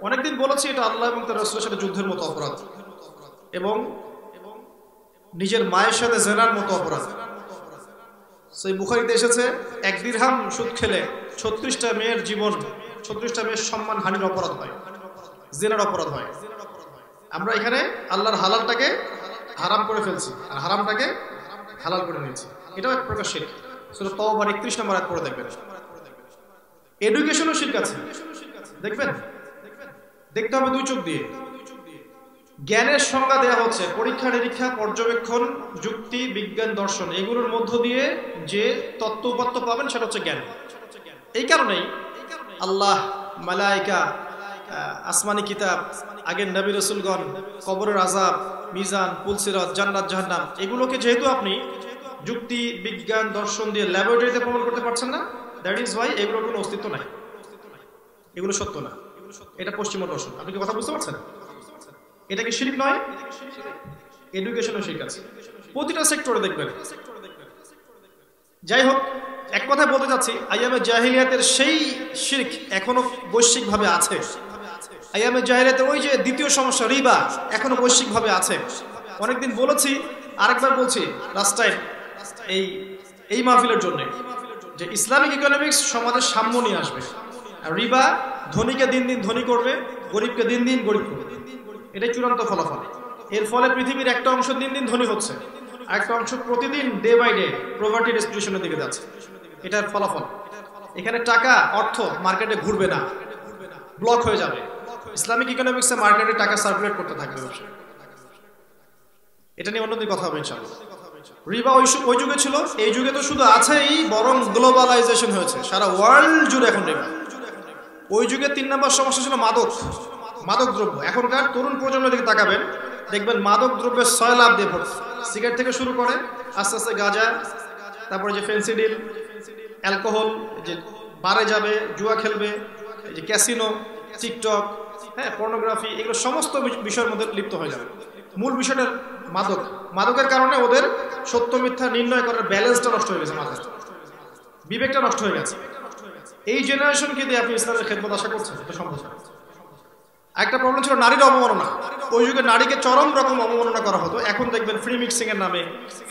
অনেকদিন বলেছি এটা আল্লাহ এবং তার রাসূলের সাথে যুদ্ধের মতো অপরাধ এবং নিজের মায়ের সাথে জেনার মতো অপরাধ। সেই বুখারীতে এসেছে 1 দিরহাম সুদ খেলে 36টা মেয়ের জীবন, 36টা মেয়ের সম্মান হানির অপরাধ হয়, জিনার অপরাধ হয়। আমরা এখানে আল্লাহর হালালটাকে হারাম করে ফেলছি আর হারামটাকে হালাল করে নিয়েছি। এটাও এক প্রকার শিরক। সূরা তাওবার 31 নম্বর আয়াত পড়ে দেখবেন। এডুকেশনও শিরক আছে, দেখবেন, দেখতে হবে 2 চোখ দিয়ে। জ্ঞানের সংজ্ঞা দেওয়া হচ্ছে পরীক্ষা নিরীক্ষা, পর্যবেক্ষণ, যুক্তি, বিজ্ঞান, দর্শন, এগুলোর মধ্য দিয়ে যে তত্ত্ব উপাত্ত পাবেন সেটা হচ্ছে জ্ঞান। এই কারণেই আল্লাহ, মালায়েকা, আসমানি কিতাব, আগের নবী রাসূলগণ, কবরের আযাব, মিজান, পুলসিরাত, জান্নাত জাহান্নাম, এগুলোকে যেহেতু আপনি যুক্তি, বিজ্ঞান, দর্শন দিয়ে ল্যাবরেটরিতে প্রমাণ করতে পারছেন না, দ্যাট ইজ ওয়াই এগুলোর কোনো অস্তিত্ব নাই, এগুলো সত্য না। এটা পশ্চিমা দর্শন। আপনি কি কথা বুঝতে পারছেন? এটা কি শিরক নয়? এডুকেশনও শিরক আছে, প্রতিটা সেক্টরে দেখবেন। যাই হোক, এক কথায় বলতে চাচ্ছি, আইয়ামে জাহিলিয়াতের সেই শিরক এখনো বৈশ্বিকভাবে আছে। আইয়ামে জাহিলিয়াতের ওই যে দ্বিতীয় সমস্যা রিবা এখনো বৈশ্বিকভাবে আছে। অনেকদিন বলেছি, আরেকবার বলছি লাস্ট টাইম এই মাহফিলের জন্য, যে ইসলামিক ইকোনমিক্স সমাজের সাম্য নিয়ে আসবে। আর রিবা ধনীকে দিন দিন ধনী করবে, গরিবকে দিন দিন গরিব করবে। এটাই চূড়ান্ত ফলাফল। এর ফলে পৃথিবীর একটা অংশ দিন দিন ধনী হচ্ছে, আরেকটা অংশ প্রতিদিন ডে বাই ডে পভার্টি ডিস্ট্রিবিউশনের দিকে যাচ্ছে। এটার ফলাফল। এখানে টাকা, অর্থ মার্কেটে ঘুরবে না, ব্লক হয়ে যাবে। ইসলামিক ইকোনমিক্সে মার্কেটে টাকা সার্কুলেট করতে থাকবে। এটা নিয়ে অন্যদিন কথা হবে ইনশাআল্লাহ। রিবা ওই যুগে ছিল, এই যুগে তো শুধু আছেই, বরং গ্লোবালাইজেশন হয়েছে, সারা ওয়ার্ল্ড জুড়ে এখন রিবা। ওই যুগে 3 নম্বর সমস্যা ছিল মাদক দ্রব্য। এখনকার তরুণ প্রজন্মের দিকে তাকাবেন, দেখবেন মাদক দ্রব্যের 6 লাভ দিয়ে ভর্তি। সিগারেট থেকে শুরু করে আস্তে আস্তে গাঁজা, তারপরে যে ফেন্সিডিল, অ্যালকোহল, যে বারে যাবে, জুয়া খেলবে, যে ক্যাসিনো, টিকটক, হ্যাঁ, পর্নোগ্রাফি, এগুলো সমস্ত বিষয়ের মধ্যে লিপ্ত হয়ে যাবে। মূল বিষয়টা মাদকের কারণে ওদের সত্য মিথ্যা নির্ণয় করার ব্যালেন্সটা নষ্ট হয়ে গেছে, মাথায় বিবেকটা নষ্ট হয়ে গেছে। এই জেনারেশনকে দিয়ে আপনি ইসলামের খেদমত আশা করছেন? এটা সম্ভব না। একটা প্রবলেম ছিল নারীর অবমাননা। ওই যুগে নারীকে চরম রকম অবমাননা করা হতো। এখন দেখবেন ফ্রি মিক্সিং এর নামে,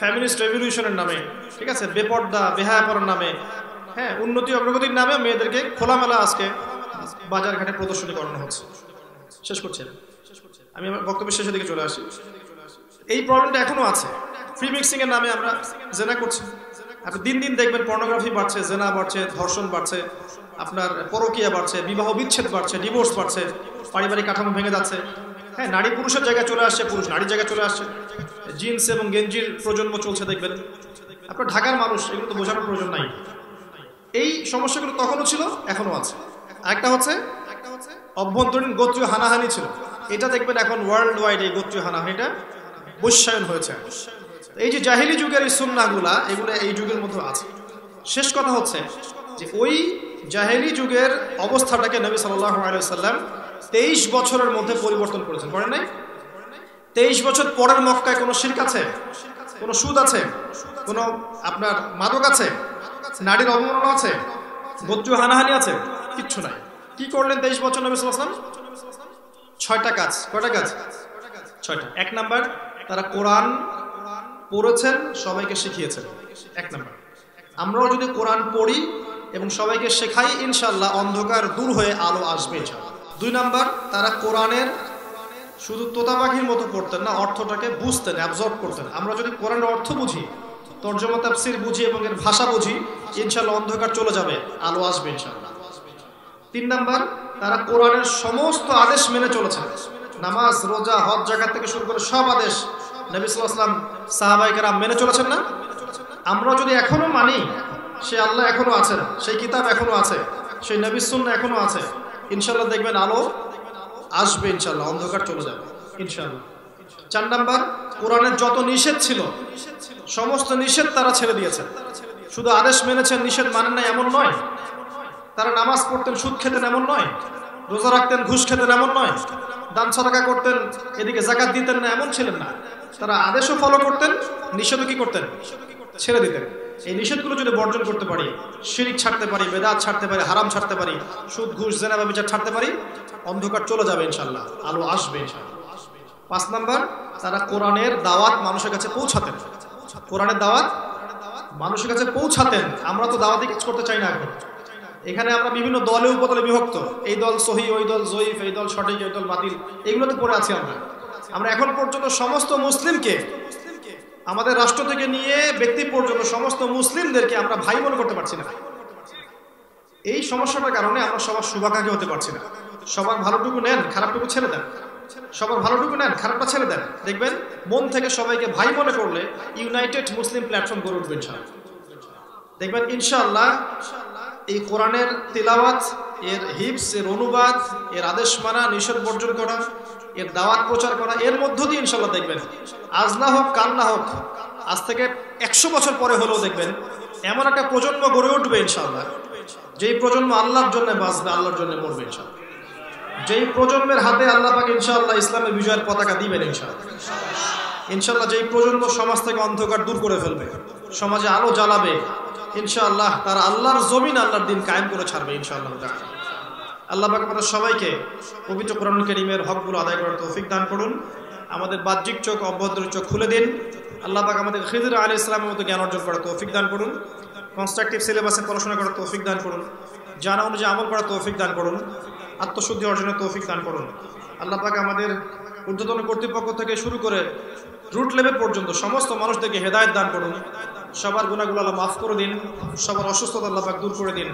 ফ্যামিলিস্ট রেভলিউশনের নামে, ঠিক আছে, বেপর্দা বেহায়াপনার নামে, হ্যাঁ, উন্নতি অগ্রগতির নামে মেয়েদেরকে খোলামেলা আজকে বাজার ঘাটে প্রদর্শনী করানো হচ্ছে। শেষ করছেন, আমি আমার বক্তব্যের শেষের দিকে চলে আসি। এই প্রবলেমটা এখনো আছে। ফ্রি মিক্সিং এর নামে আমরা জেনা করছি। আপনি দিন দিন দেখবেন পর্নোগ্রাফি বাড়ছে, জেনা বাড়ছে, ধর্ষণ বাড়ছে, আপনার পরকীয়া বাড়ছে, বিবাহ বিচ্ছেদ বাড়ছে, ডিভোর্স বাড়ছে, পারিবারিক কাঠামো ভেঙে যাচ্ছে। হ্যাঁ, নারী পুরুষের জায়গায় চলে আসছে, পুরুষ নারীর জায়গায় চলে আসছে। জিন্স এবং গেঞ্জির প্রজন্ম চলছে দেখবেন। আপনার ঢাকার মানুষ, এগুলো তো বোঝানোর প্রয়োজন নাই। এই সমস্যাগুলো তখনও ছিল, এখনো আছে। একটা হচ্ছে অভ্যন্তরীণ গোত্রীয় হানাহানি ছিল, এটা দেখবেন এখন ওয়ার্ল্ড ওয়াইড এই গোত্রীয় হানাহানিটা বৈশ্বায়ন হয়েছে। এই যে জাহিলি যুগের এই সুন্নাহগুলা, এগুলো এই যুগের মধ্যে আছে। শেষ কথা হচ্ছে যে ওই জাহেলি যুগের অবস্থাটাকে নবী সাল্লাল্লাহু আলাইহি ওয়াসাল্লাম 23 বছরের মধ্যে পরিবর্তন করেছেন, করেন নাই? 23 বছর পরের মক্কায় কোনো শিরক আছে? কোনো সুদ আছে? কোনো আপনার মাদক আছে? নারীর অবমাননা আছে? গোত্রীয় হানাহানি আছে? কিচ্ছু নাই। কি করলেন 23 বছর নবী সাল্লাল্লাহু আলাইহি ওয়াসাল্লাম? 6টা কাজ। কয়টা কাজ? 6টা। 1 নাম্বার, তারা কোরআন পড়েছেন, সবাইকে শিখিয়েছেন। 1 নাম্বার। আমরাও যদি কোরআন পড়ি এবং সবাইকে শেখাই, ইনশাআল্লাহ অন্ধকার দূর হয়ে আলো আসবে ইনশাআল্লাহ। 2 নাম্বার, তারা কোরআনের শুধু তোতা পাখির মতো পড়তেন না, অর্থটাকে বুঝতেন, অ্যাবজর্ব করতেন। আমরা যদি কোরআনের অর্থ বুঝি, তরজমা তাফসীর বুঝি এবং এর ভাষা বুঝি, ইনশাআল্লাহ অন্ধকার চলে যাবে, আলো আসবে ইনশাআল্লাহ। 3 নাম্বার, তারা কোরআনের সমস্ত আদেশ মেনে চলেছেন। নামাজ, রোজা, হজ, যাকাত থেকে শুরু করে সব আদেশ নবী সাল্লাল্লাহু আলাইহি ওয়াসাল্লাম, সাহাবায়ে কেরাম মেনে চলেছেন না? আমরা যদি এখনো মানি, সে আল্লাহ এখনো আছেন, সেই কিতাব এখনো আছে, সেই নবীর সুন্নাহ এখনো আছে, ইনশাআল্লাহ দেখবেন আলো আসবে ইনশাআল্লাহ, অন্ধকার চলে যাবে ইনশাআল্লাহ। 4 নাম্বার, কোরআনের যত নিষেধ ছিল সমস্ত নিষেধ তারা ছেড়ে দিয়েছেন। শুধু আদেশ মেনেছেন, নিষেধ মানেন না এমন নয়। তারা নামাজ পড়তেন, সুদ খেতেন এমন নয়। রোজা রাখতেন, ঘুষ খেতেন এমন নয়। দান সাদাকা করতেন, এদিকে যাকাত দিতেন না, এমন ছিলেন না। তারা আদেশও ফলো করতেন, নিষেধও কি করতেন? ছেড়ে দিতেন। এই নিষেধগুলো যদি বর্জন করতে পারি, শিরিক ছাড়তে পারি, বেদাত ছাড়তে পারি, হারাম ছাড়তে পারি, সুদ ঘুষ জেনা ব্যভিচার ছাড়তে পারি, অন্ধকার চলে যাবে ইনশাআল্লাহ, আলো আসবে ইনশাআল্লাহ। 5 নাম্বার, তারা কোরআনের দাওয়াত মানুষের কাছে পৌঁছাতেন। কোরআনের দাওয়াত মানুষের কাছে পৌঁছাতেন। আমরা তো দাওয়াতি কাজ করতে চাই না এখন। এখানে আমরা বিভিন্ন দলে উপদলে বিভক্ত, এই দল সহি, ওই দল জয়ীফ, এই দল সঠিক, এই দল বাতিল, এগুলো তো পড়ে আছি আমরা এখন পর্যন্ত সমস্ত মুসলিমকে, আমাদের রাষ্ট্র থেকে নিয়ে ব্যক্তি পর্যন্ত সমস্ত মুসলিমদেরকে আমরা ভাই মনে করতে পারছি না। এই সমস্যাটার কারণে আমরা সবার শুভাকাঙ্ক্ষী হতে পারছি না। সবার ভালোটুকু নেন, খারাপটুকু ছেড়ে দেন। সবার ভালোটুকু নেন, খারাপটা ছেড়ে দেন। দেখবেন মন থেকে সবাইকে ভাই মনে করলে ইউনাইটেড মুসলিম প্ল্যাটফর্ম গড়ে উঠবে ইনশাআল্লাহ। দেখবেন ইনশাআল্লাহ এই কোরআনের তিলাওয়াত, এর হিফজ, এর অনুবাদ, এর আদেশ মানা, নিষেধ বর্জন করা, এর দাওয়াত প্রচার করা, এর মধ্য দিয়ে ইনশাআল্লাহ দেখবেন আজ না হোক কাল না হোক, আজ থেকে 100 বছর পরে হলেও দেখবেন এমন একটা প্রজন্ম গড়ে উঠবে ইনশাআল্লাহ, যেই প্রজন্ম আল্লাহর জন্য বাঁচবে, আল্লাহর জন্য মরবে ইনশাআল্লাহ। যেই প্রজন্মের হাতে আল্লাহ পাক ইনশাআল্লাহ ইসলামের বিজয়ের পতাকা দিবেন ইনশাআল্লাহ। ইনশাআল্লাহ যেই প্রজন্ম সমাজ থেকে অন্ধকার দূর করে ফেলবে, সমাজে আলো জ্বালাবে ইনশাআল্লাহ, তারা আল্লাহর জমিন, আল্লাহর দিন কায়েম করে ছাড়বে ইনশাআল্লাহ। আল্লাহ পাক আমাদের সবাইকে পবিত্র কোরআন কারীমের হকগুলো আদায় করার তৌফিক দান করুন। আমাদের বাহ্যিক চোখ, অভ্যন্তর চোখ খুলে দিন। আল্লাহ পাক আমাদের খিজির আলাইহিস সালামের মতো জ্ঞান অর্জন করার তৌফিক দান করুন। কনস্ট্রাকটিভ সিলেবাসে পড়াশোনা করার তৌফিক দান করুন। জানা অনুযায়ী আমল করার তৌফিক দান করুন। আত্মশুদ্ধি অর্জনের তৌফিক দান করুন। আল্লাহ পাক আমাদের ঊর্ধ্বতন কর্তৃপক্ষ থেকে শুরু করে রুট লেভেল পর্যন্ত সমস্ত মানুষদেরকে হেদায়েত দান করুন। সবার গুনাহগুলো আল্লাহ মাফ করে দিন। সবার অসুস্থতা আল্লাহ পাক দূর করে দিন।